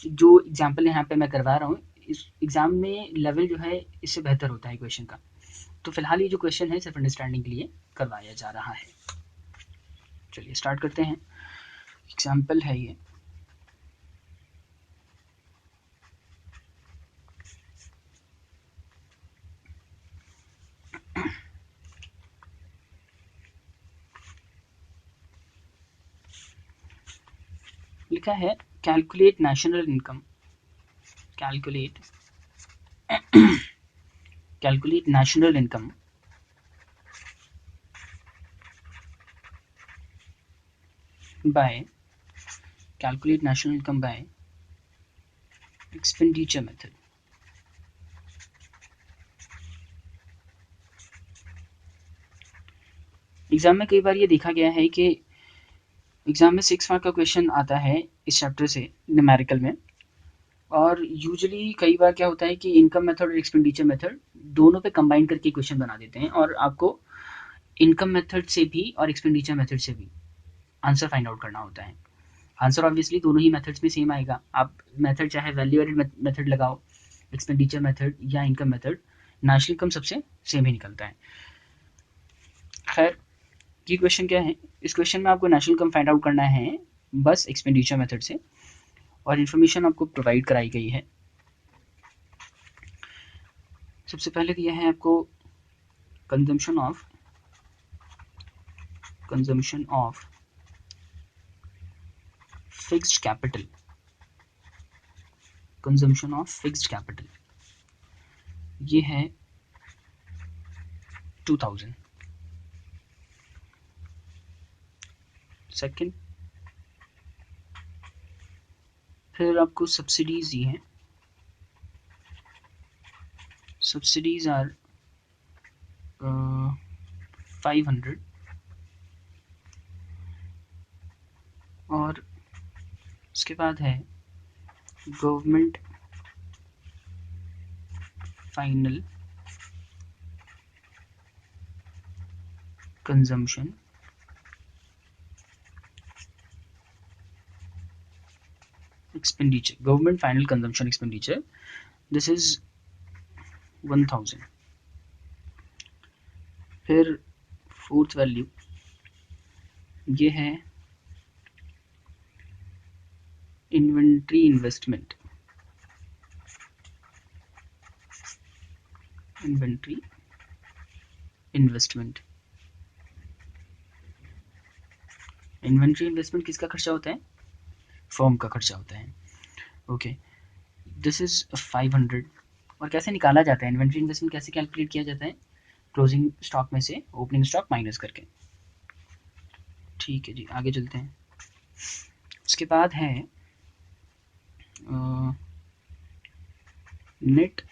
जो एग्जाम्पल यहाँ पे मैं करवा रहा हूँ इस एग्जाम में लेवल जो है इससे बेहतर होता है क्वेश्चन का। तो फिलहाल ये जो क्वेश्चन है सिर्फ अंडरस्टैंडिंग के लिए करवाया जा रहा है। चलिए स्टार्ट करते हैं। एग्जाम्पल है ये, लिखा है calculate national income, calculate national income by expenditure method। Exam में कई बार ये देखा गया है कि एग्जाम में 6 मार्क का क्वेश्चन आता है इस चैप्टर से न्यूमेरिकल में, और यूजुअली कई बार क्या होता है कि इनकम मेथड और एक्सपेंडिचर मेथड दोनों पे कंबाइन करके क्वेश्चन बना देते हैं, और आपको इनकम मेथड से भी और एक्सपेंडिचर मेथड से भी आंसर फाइंड आउट करना होता है। आंसर ऑब्वियसली दोनों ही मेथड्स में सेम आएगा, आप मेथड चाहे वैल्यू एडेड मेथड लगाओ, एक्सपेंडिचर मेथड या इनकम मेथड, नेशनल इनकम सबसे सेम ही निकलता है। खैर ये क्वेश्चन क्या है, इस क्वेश्चन में आपको नेशनल इनकम फाइंड आउट करना है बस एक्सपेंडिचर मेथड से, और इन्फॉर्मेशन आपको प्रोवाइड कराई गई है। सबसे पहले दिया है आपको consumption of fixed capital, consumption of fixed capital ये है 2000। सेकंड, फिर आपको सब्सिडीज दी हैं, सब्सिडीज आर 500, और उसके बाद है government final consumption expenditure, government final consumption expenditure, this is 1000। फिर फोर्थ वैल्यू ये है इन्वेंट्री इन्वेस्टमेंट, इन्वेंट्री इन्वेस्टमेंट किसका खर्चा होता है, फर्म का खर्चा होता है। Okay, this is 500। और कैसे निकाला जाता है इन्वेंट्री इन्वेस्टमेंट, कैसे कैलकुलेट किया जाता है? क्लोजिंग स्टॉक में से ओपनिंग स्टॉक माइनस करके। ठीक है जी, आगे चलते हैं। उसके बाद है net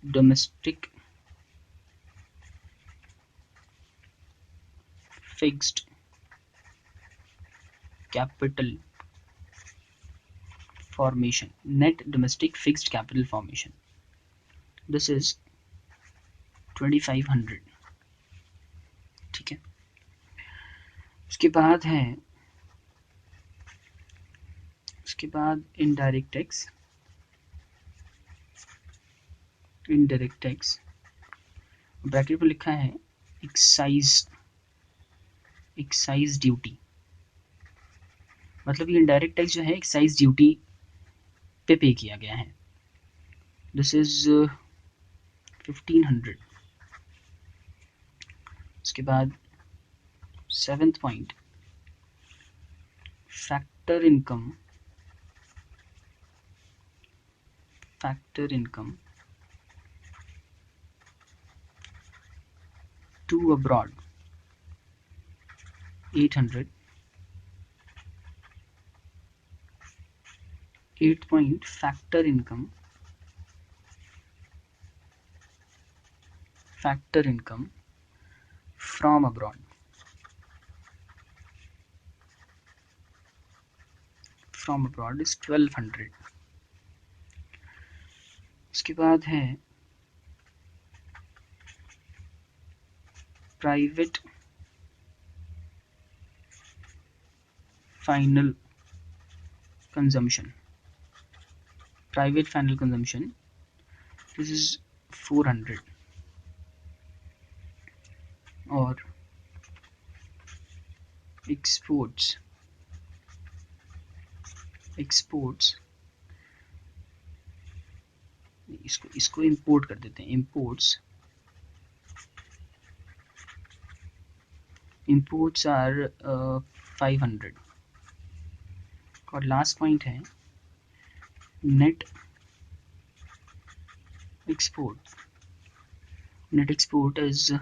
domestic fixed capital formation. Net domestic fixed capital formation, this is 2500। ठीक है, उसके बाद है, उसके बाद indirect tax. Indirect tax bracket पर लिखा है एक्साइज ड्यूटी, मतलब ये इनडायरेक्ट टैक्स जो है एक्साइज ड्यूटी पे किया गया है। This is 1500। उसके बाद 7th point, factor income. Factor income to abroad 800। 8th point, factor income from abroad. From abroad is 1200। उसके बाद है private final consumption. Private final consumption, this is 400। और एक्सपोर्ट्स इसको इंपोर्ट कर देते हैं। Imports are 500। और लास्ट पॉइंट है नेट एक्सपोर्ट इज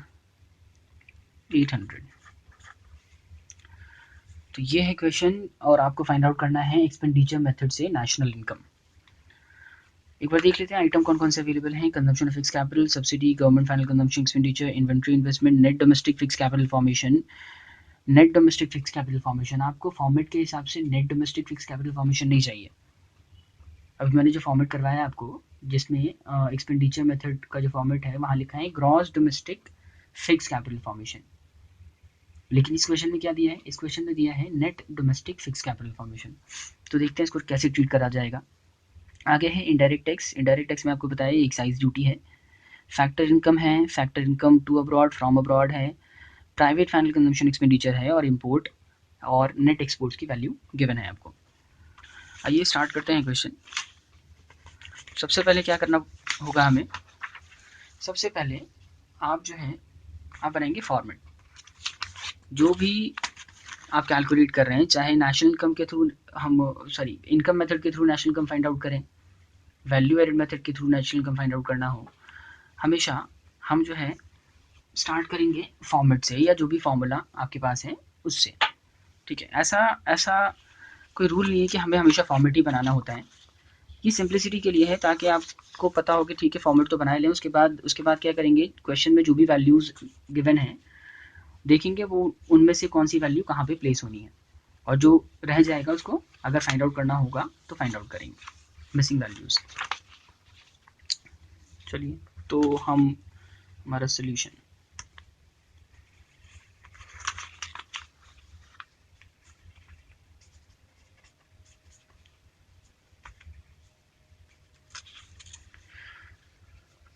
800। तो ये है क्वेश्चन, और आपको फाइंड आउट करना है एक्सपेंडिचर मेथड से नेशनल इनकम। एक बार देख लेते हैं आइटम कौन कौन से अवेलेबल हैं। Consumption of fix capital, subsidy, government final consumption expenditure, inventory investment, net domestic fix capital formation. Net domestic fix capital formation, आपको फॉर्मेट के हिसाब से net domestic fix capital formation नहीं चाहिए। अभी मैंने जो फॉर्मेट करवाया आपको, जिसमें एक्सपेंडिचर मेथड का जो फॉर्मेट है वहाँ लिखा है gross domestic fix capital formation. लेकिन इस क्वेश्चन में क्या दिया है? इस क्वेश्चन में दिया है net domestic fix capital formation. तो देखते हैं इसको कैसे ट्रीट करा जाएगा। आगे है इनडायरेक्ट टैक्स। इनडायरेक्ट टैक्स में आपको बताया एक्साइज ड्यूटी है। फैक्टर इनकम है, factor income to abroad from abroad है, प्राइवेट फाइनल कंजम्पशन एक्सपेंडिचर है, और इम्पोर्ट और नेट एक्सपोर्ट्स की वैल्यू गिवन है आपको। आइए स्टार्ट करते हैं क्वेश्चन। सबसे पहले क्या करना होगा हमें? सबसे पहले आप जो है आप बनाएंगे फॉर्मेट। जो भी आप कैलकुलेट कर रहे हैं, चाहे नेशनल इनकम के थ्रू इनकम मेथड के through national income find out करें, वैल्यू एडेड मेथड के through national income find out करना हो, हमेशा हम जो है स्टार्ट करेंगे फॉर्मेट से, या जो भी फॉर्मूला आपके पास है उससे। ठीक है, ऐसा कोई रूल नहीं है कि हमें हमेशा फॉर्मेट ही बनाना होता है। ये सिंप्लिसिटी के लिए है, ताकि आपको पता हो कि ठीक है फॉर्मेट तो बना लें। उसके बाद क्या करेंगे, क्वेश्चन में जो भी वैल्यूज गिवन है देखेंगे वो उनमें से कौन सी वैल्यू कहाँ पे प्लेस होनी है, और जो रह जाएगा उसको अगर फाइंड आउट करना होगा तो फाइंड आउट करेंगे मिसिंग वैल्यूज। चलिए, तो हमारा सोल्यूशन,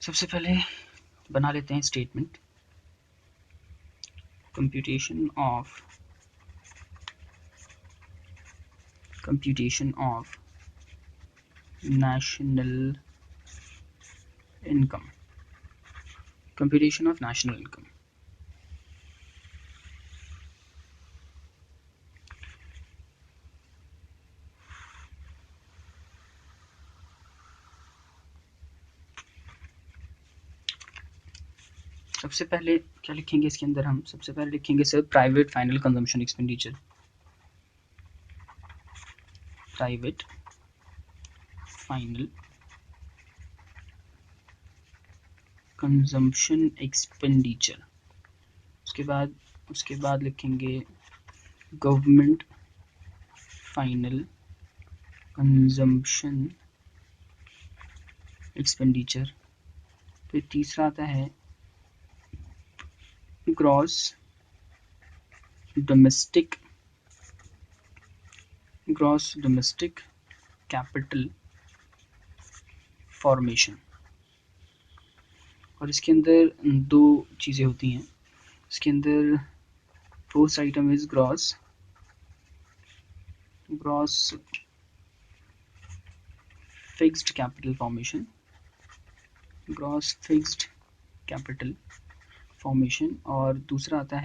सबसे पहले बना लेते हैं statement. Computation of national income। computation of national income। सबसे पहले क्या लिखेंगे इसके अंदर, हम सबसे पहले लिखेंगे sir private final consumption expenditure, private final consumption expenditure. उसके बाद लिखेंगे गवर्नमेंट फाइनल कंजम्पशन एक्सपेंडिचर। फिर तीसरा आता है ग्रॉस डोमेस्टिक कैपिटल फॉर्मेशन। और इसके अंदर दो चीज़ें होती हैं। इसके अंदर first item is gross fixed capital formation, gross fixed capital formation. और दूसरा आता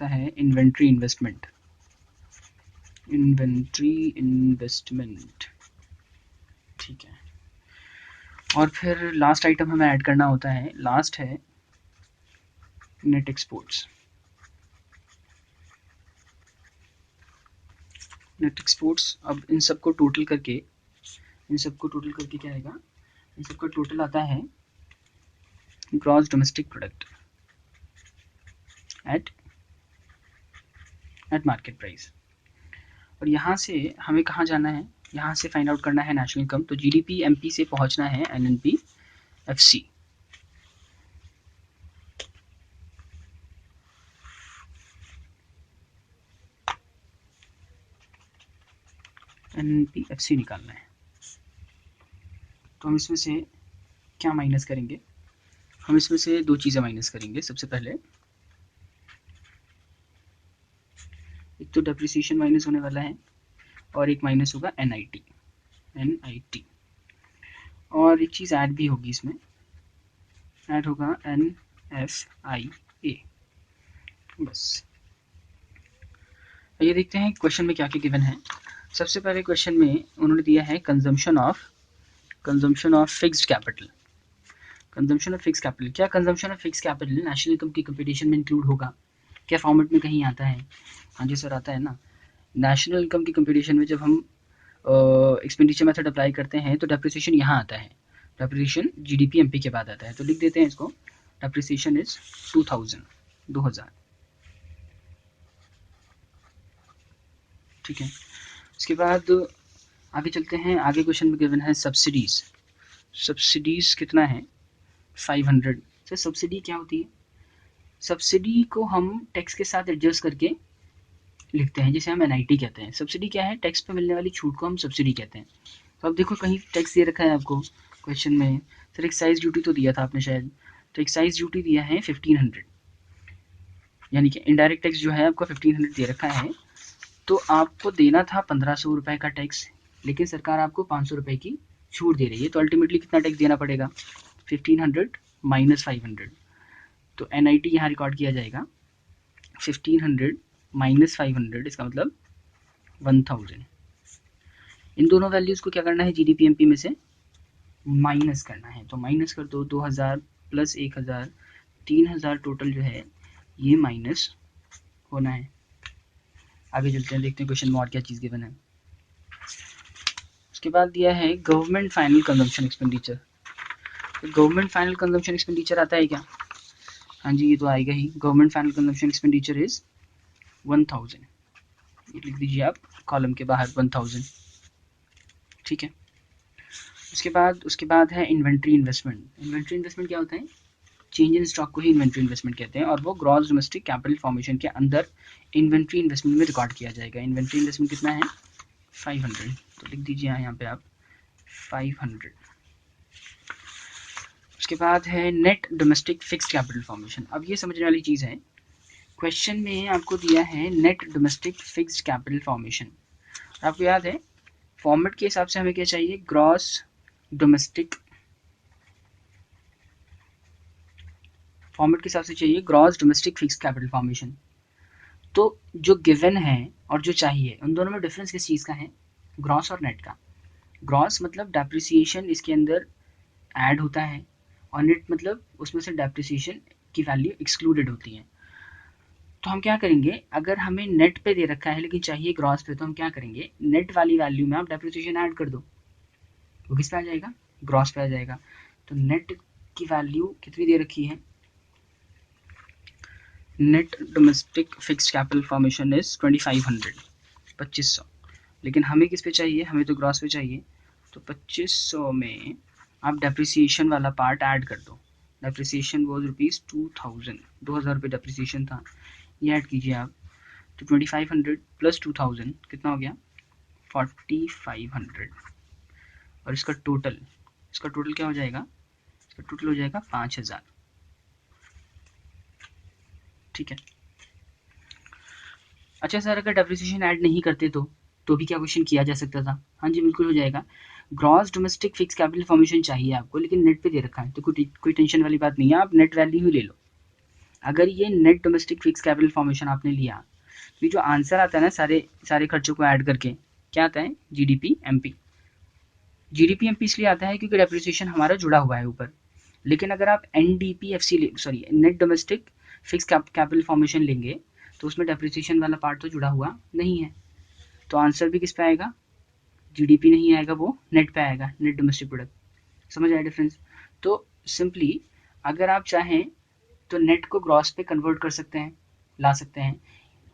है इन्वेंट्री इन्वेस्टमेंट। ठीक है। और फिर लास्ट आइटम हमें ऐड करना होता है, लास्ट है नेट एक्सपोर्ट्स। अब इन सबको टोटल करके क्या आएगा, इन सबका टोटल आता है gross domestic product at market price. और यहाँ से हमें कहाँ जाना है, यहाँ से फाइंड आउट करना है नेशनल इनकम। तो जीडीपी एमपी से पहुँचना है एनएनपी एफसी। एनपीएफसी निकालना है। तो हम इसमें से क्या माइनस करेंगे, हम इसमें से दो चीज़ें माइनस करेंगे। सबसे पहले एक तो डेप्रिसिएशन माइनस होने वाला है और एक माइनस होगा एनआईटी। और एक चीज़ ऐड भी होगी, इसमें ऐड होगा एनएफआईए। बस ये देखते हैं क्वेश्चन में क्या क्या गिवन है। सबसे पहले क्वेश्चन में उन्होंने दिया है कंजम्पशन ऑफ फिक्स्ड कैपिटल। क्या consumption of fixed capital national income की कंपटीशन में इंक्लूड होगा? क्या फॉर्मेट में कहीं आता है? हाँ जी सर, आता है ना। नेशनल इनकम की कंपटीशन में जब हम एक्सपेंडिचर मेथड अप्लाई करते हैं तो डेप्रिसिएशन यहाँ आता है। डेप्रिसिएशन जीडीपी एमपी के बाद आता है। तो लिख देते हैं इसको, डेप्रिसिएशन इज 2000। ठीक है। उसके बाद आगे चलते हैं। आगे क्वेश्चन में गिवन है सब्सिडीज कितना है, 500। सर सब्सिडी क्या होती है? सब्सिडी को हम टैक्स के साथ एडजस्ट करके लिखते हैं, जिसे हम एनआईटी कहते हैं। सब्सिडी क्या है? टैक्स पे मिलने वाली छूट को हम सब्सिडी कहते हैं। तो अब देखो कहीं टैक्स दे रखा है आपको क्वेश्चन में। सर एक्साइज ड्यूटी तो दिया था आपने शायद, तो एक्साइज ड्यूटी दिया है 1500, यानी कि इनडायरेक्ट टैक्स जो है आपको 1500 दे रखा है। तो आपको देना था 1500 रुपये का टैक्स, लेकिन सरकार आपको 500 रुपये की छूट दे रही है। तो अल्टीमेटली कितना टैक्स देना पड़ेगा? 1500 माइनस 500। तो एनआईटी यहाँ रिकॉर्ड किया जाएगा 1500 माइनस 500, इसका मतलब 1000। इन दोनों वैल्यूज को क्या करना है, जीडीपी एमपी में से माइनस करना है। तो माइनस कर दो, 2000 प्लस 1000, 3000 टोटल जो है ये माइनस होना है। आगे चलते हैं, देखते हैं क्वेश्चन में और क्या चीज़ गिवन है। उसके बाद दिया है government final consumption expenditure. Government final consumption expenditure आता है क्या? हाँ जी, ये तो आएगा ही। Government final consumption expenditure is 1000। ये लिख दीजिए आप कॉलम के बाहर 1000। ठीक है। उसके बाद है इन्वेंट्री इन्वेस्टमेंट क्या होता है? चेंज इन स्टॉक को ही इन्वेंट्री इन्वेस्टमेंट कहते हैं, और वो ग्रॉस डोमेस्टिक कैपिटल फॉर्मेशन के अंदर इन्वेंट्री इन्वेस्टमेंट में रिकॉर्ड किया जाएगा। इन्वेंट्री इन्वेस्टमेंट कितना है? 500। तो लिख दीजिए यहाँ पे आप 500। उसके बाद है net domestic fixed capital formation. अब ये समझने वाली चीज़ है, क्वेश्चन में आपको दिया है net domestic fixed capital formation. आपको याद है फॉर्मेट के हिसाब से हमें क्या चाहिए? ग्रॉस डोमेस्टिक, फॉर्मेट के हिसाब से चाहिए gross domestic fixed capital formation. तो जो गिवन है और जो चाहिए उन दोनों में डिफरेंस किस चीज़ का है? ग्रॉस और नेट का। ग्रॉस मतलब डेप्रिसिएशन इसके अंदर ऐड होता है, और नेट मतलब उसमें से डेप्रिसिएशन की वैल्यू एक्सक्लूडेड होती है। तो हम क्या करेंगे, अगर हमें नेट पे दे रखा है लेकिन चाहिए ग्रॉस पे, तो हम क्या करेंगे, नेट वाली वैल्यू में आप डेप्रिसिएशन ऐड कर दो, वो किस पे आ जाएगा, ग्रॉस पे आ जाएगा। तो नेट की वैल्यू कितनी दे रखी है, net domestic fixed capital formation is 2500, 2500, लेकिन हमें किस पे चाहिए, हमें तो ग्रॉस पे चाहिए। तो 2500 में आप डेप्रिसिएशन वाला पार्ट ऐड कर दो। डेप्रिसिएशन वो ₹2000, 2000 रुपये डेप्रिसिएशन था, ये ऐड कीजिए आप। तो 2500 प्लस 2000 कितना हो गया, 4500। और इसका टोटल क्या हो जाएगा, इसका टोटल हो जाएगा 5000। ठीक है। अच्छा सर, अगर डेप्रिसिएशन ऐड नहीं करते तो भी क्या क्वेश्चन किया जा सकता था। हाँ जी बिल्कुल हो जाएगा। Gross domestic fix capital formation चाहिए आपको, लेकिन नेट पे दे रखा है, तो कोई टेंशन वाली बात नहीं है, आप नेट वैल्यू ही ले लो। अगर ये net domestic fix capital formation आपने लिया, तो जो आंसर आता है ना सारे खर्चों को ऐड करके, क्या आता है, जीडीपी एमपी। जीडीपी एमपी इसलिए आता है क्योंकि डेप्रिसिएशन हमारा जुड़ा हुआ है ऊपर। लेकिन अगर आप NDPFC sorry net domestic fix capital formation लेंगे, तो उसमें डेप्रिसिएशन वाला पार्ट तो जुड़ा हुआ नहीं है, तो आंसर भी किस पे आएगा, जीडीपी नहीं आएगा, वो नेट पे आएगा, नेट डोमेस्टिक प्रोडक्ट। समझ आया डिफरेंस। तो सिंपली अगर आप चाहें तो नेट को ग्रॉस पे कन्वर्ट कर सकते हैं, ला सकते हैं।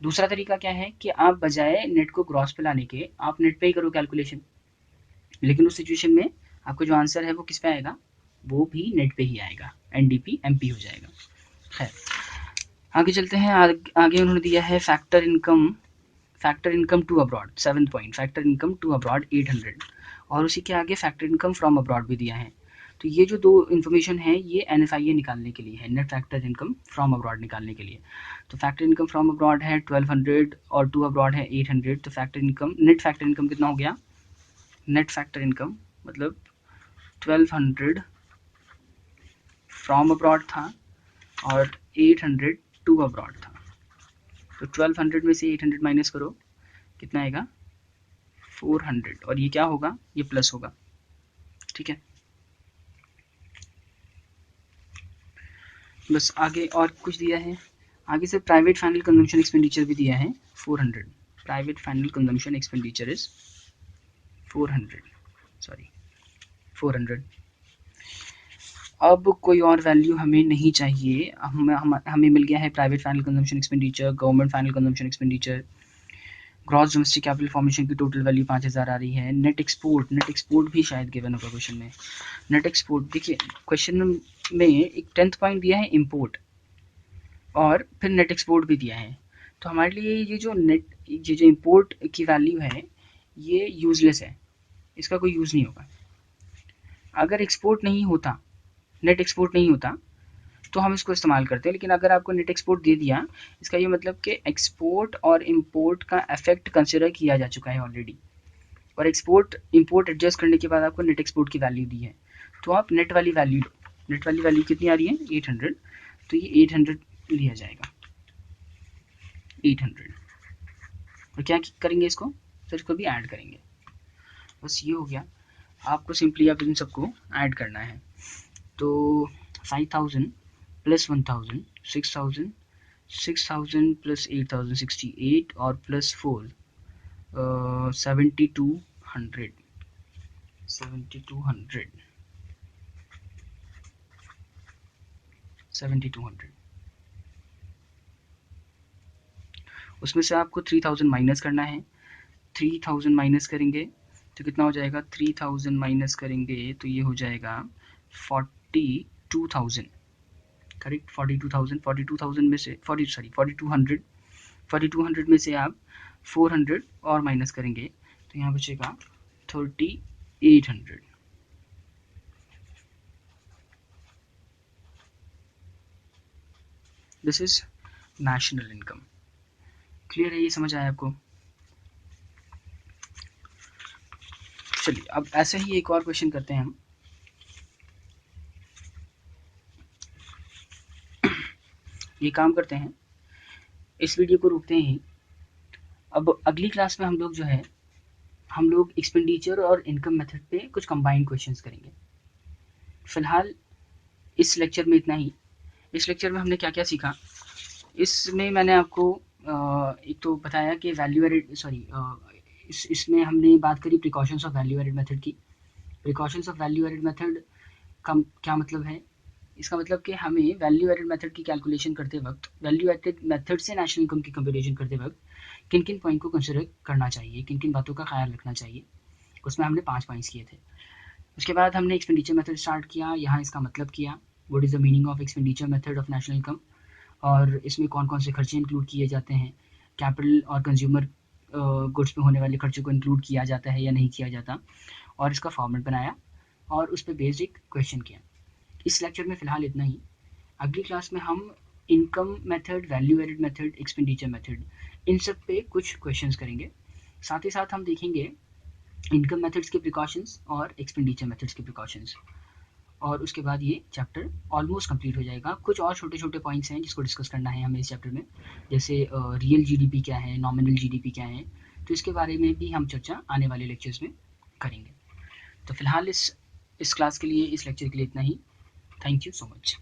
दूसरा तरीका क्या है कि आप बजाय नेट को ग्रॉस पे लाने के आप नेट पे ही करो कैलकुलेशन, लेकिन उस सिचुएशन में आपको जो आंसर है वो किस पे आएगा, वो भी नेट पे ही आएगा, एनडीपी एमपी हो जाएगा। खैर आगे चलते हैं। आगे उन्होंने दिया है factor income to abroad, 7th point, factor income to abroad 800, और उसी के आगे फैक्टर इनकम फ्रॉम अब्रॉड भी दिया है। तो ये जो दो इन्फॉर्मेशन है ये एनएफआईए निकालने के लिए है, net factor income from abroad निकालने के लिए। तो फैक्टर इनकम फ्रॉम अब्रॉड है 1200 और टू अब्रॉड है 800। तो नेट फैक्टर इनकम कितना हो गया, नेट फैक्टर इनकम मतलब 1200 फ्रॉम अब्रॉड था और 800 टू अब्रॉड था। तो 1200 में से 800 माइनस करो, कितना आएगा, 400, और ये क्या होगा, ये प्लस होगा। ठीक है, बस आगे और कुछ दिया है, आगे से प्राइवेट फाइनल कंजम्पशन एक्सपेंडिचर भी दिया है 400। Private final consumption expenditure is 400, sorry 400। अब कोई और वैल्यू हमें नहीं चाहिए, हमें मिल गया है private final consumption expenditure, government final consumption expenditure, gross domestic capital formation की टोटल वैल्यू 5000 आ रही है। नेट एक्सपोर्ट भी शायद गिवन होगा क्वेश्चन में। नेट एक्सपोर्ट देखिए क्वेश्चन में एक 10th पॉइंट दिया है इंपोर्ट, और फिर नेट एक्सपोर्ट भी दिया है। तो हमारे लिए ये जो इंपोर्ट की वैल्यू है ये यूजलेस है, इसका कोई यूज़ नहीं होगा। अगर एक्सपोर्ट नहीं होता, नेट एक्सपोर्ट नहीं होता, तो हम इसको इस्तेमाल करते हैं। लेकिन अगर आपको नेट एक्सपोर्ट दे दिया, इसका ये मतलब कि एक्सपोर्ट और इंपोर्ट का इफेक्ट कंसिडर किया जा चुका है ऑलरेडी, और इंपोर्ट एडजस्ट करने के बाद आपको नेट एक्सपोर्ट की वैल्यू दी है, तो आप नेट वाली वैल्यू लो। नेट वाली वैल्यू कितनी आ रही है, 800, तो ये 800 लिया जाएगा, 800। और क्या करेंगे इसको, सर इसको भी ऐड करेंगे, बस ये हो गया। आपको सिंपली अब इन सबको ऐड करना है। तो 5000 प्लस 1000, 6000, 6000 प्लस 8000, 68, और प्लस 4 7200, 7200। उसमें से आपको 3000 माइनस करना है। 3000 माइनस करेंगे तो कितना हो जाएगा, 3000 माइनस करेंगे तो ये हो जाएगा 42000, करेक्ट, 42000। 42000 में से 4200 में से आप 400 और माइनस करेंगे तो यहाँ बचेगा 3800। This is national income. Clear है, ये समझ आया आपको। चलिए अब ऐसे ही एक और क्वेश्चन करते हैं हम। ये काम करते हैं, इस वीडियो को रोकते हैं। अब अगली क्लास में हम लोग एक्सपेंडिचर और इनकम मेथड पे कुछ कंबाइंड क्वेश्चंस करेंगे। फिलहाल इस लेक्चर में इतना ही। इस लेक्चर में हमने क्या क्या सीखा, इसमें मैंने आपको एक तो बताया कि वैल्यू एडेड इसमें हमने बात करी precautions of value added method की। Precautions of value added method का क्या मतलब है, इसका मतलब कि हमें वैल्यू एडेड मेथड की कैलकुलेशन करते वक्त, वैल्यू एडेड मेथड से नेशनल इनकम की कंप्यूटेशन करते वक्त किन किन पॉइंट को कंसिडर करना चाहिए, किन किन बातों का ख्याल रखना चाहिए। उसमें हमने 5 पॉइंट्स किए थे। उसके बाद हमने एक्सपेंडिचर मेथड स्टार्ट किया, यहाँ इसका मतलब किया, what is the meaning of expenditure method of national income, और इसमें कौन कौन से खर्चे इंक्लूड किए जाते हैं, कैपिटल और कंज्यूमर गुड्स पे होने वाले खर्चों को इंक्लूड किया जाता है या नहीं किया जाता, और इसका फॉर्मेट बनाया और उस पर बेसिक क्वेश्चन किया। इस लेक्चर में फ़िलहाल इतना ही। अगली क्लास में हम income method, value added method, expenditure method, इन सब पे कुछ क्वेश्चंस करेंगे। साथ ही साथ हम देखेंगे इनकम मेथड्स के प्रिकॉशंस और एक्सपेंडिचर मेथड्स के प्रिकॉशंस, और उसके बाद ये चैप्टर ऑलमोस्ट कंप्लीट हो जाएगा। कुछ और छोटे छोटे पॉइंट्स हैं जिसको डिस्कस करना है हमें इस चैप्टर में, जैसे रियल जीडीपी क्या है, नॉमिनल जीडीपी क्या है, तो इसके बारे में भी हम चर्चा आने वाले लेक्चर्स में करेंगे। तो फिलहाल इस क्लास के लिए, इस लेक्चर के लिए इतना ही। Thank you so much.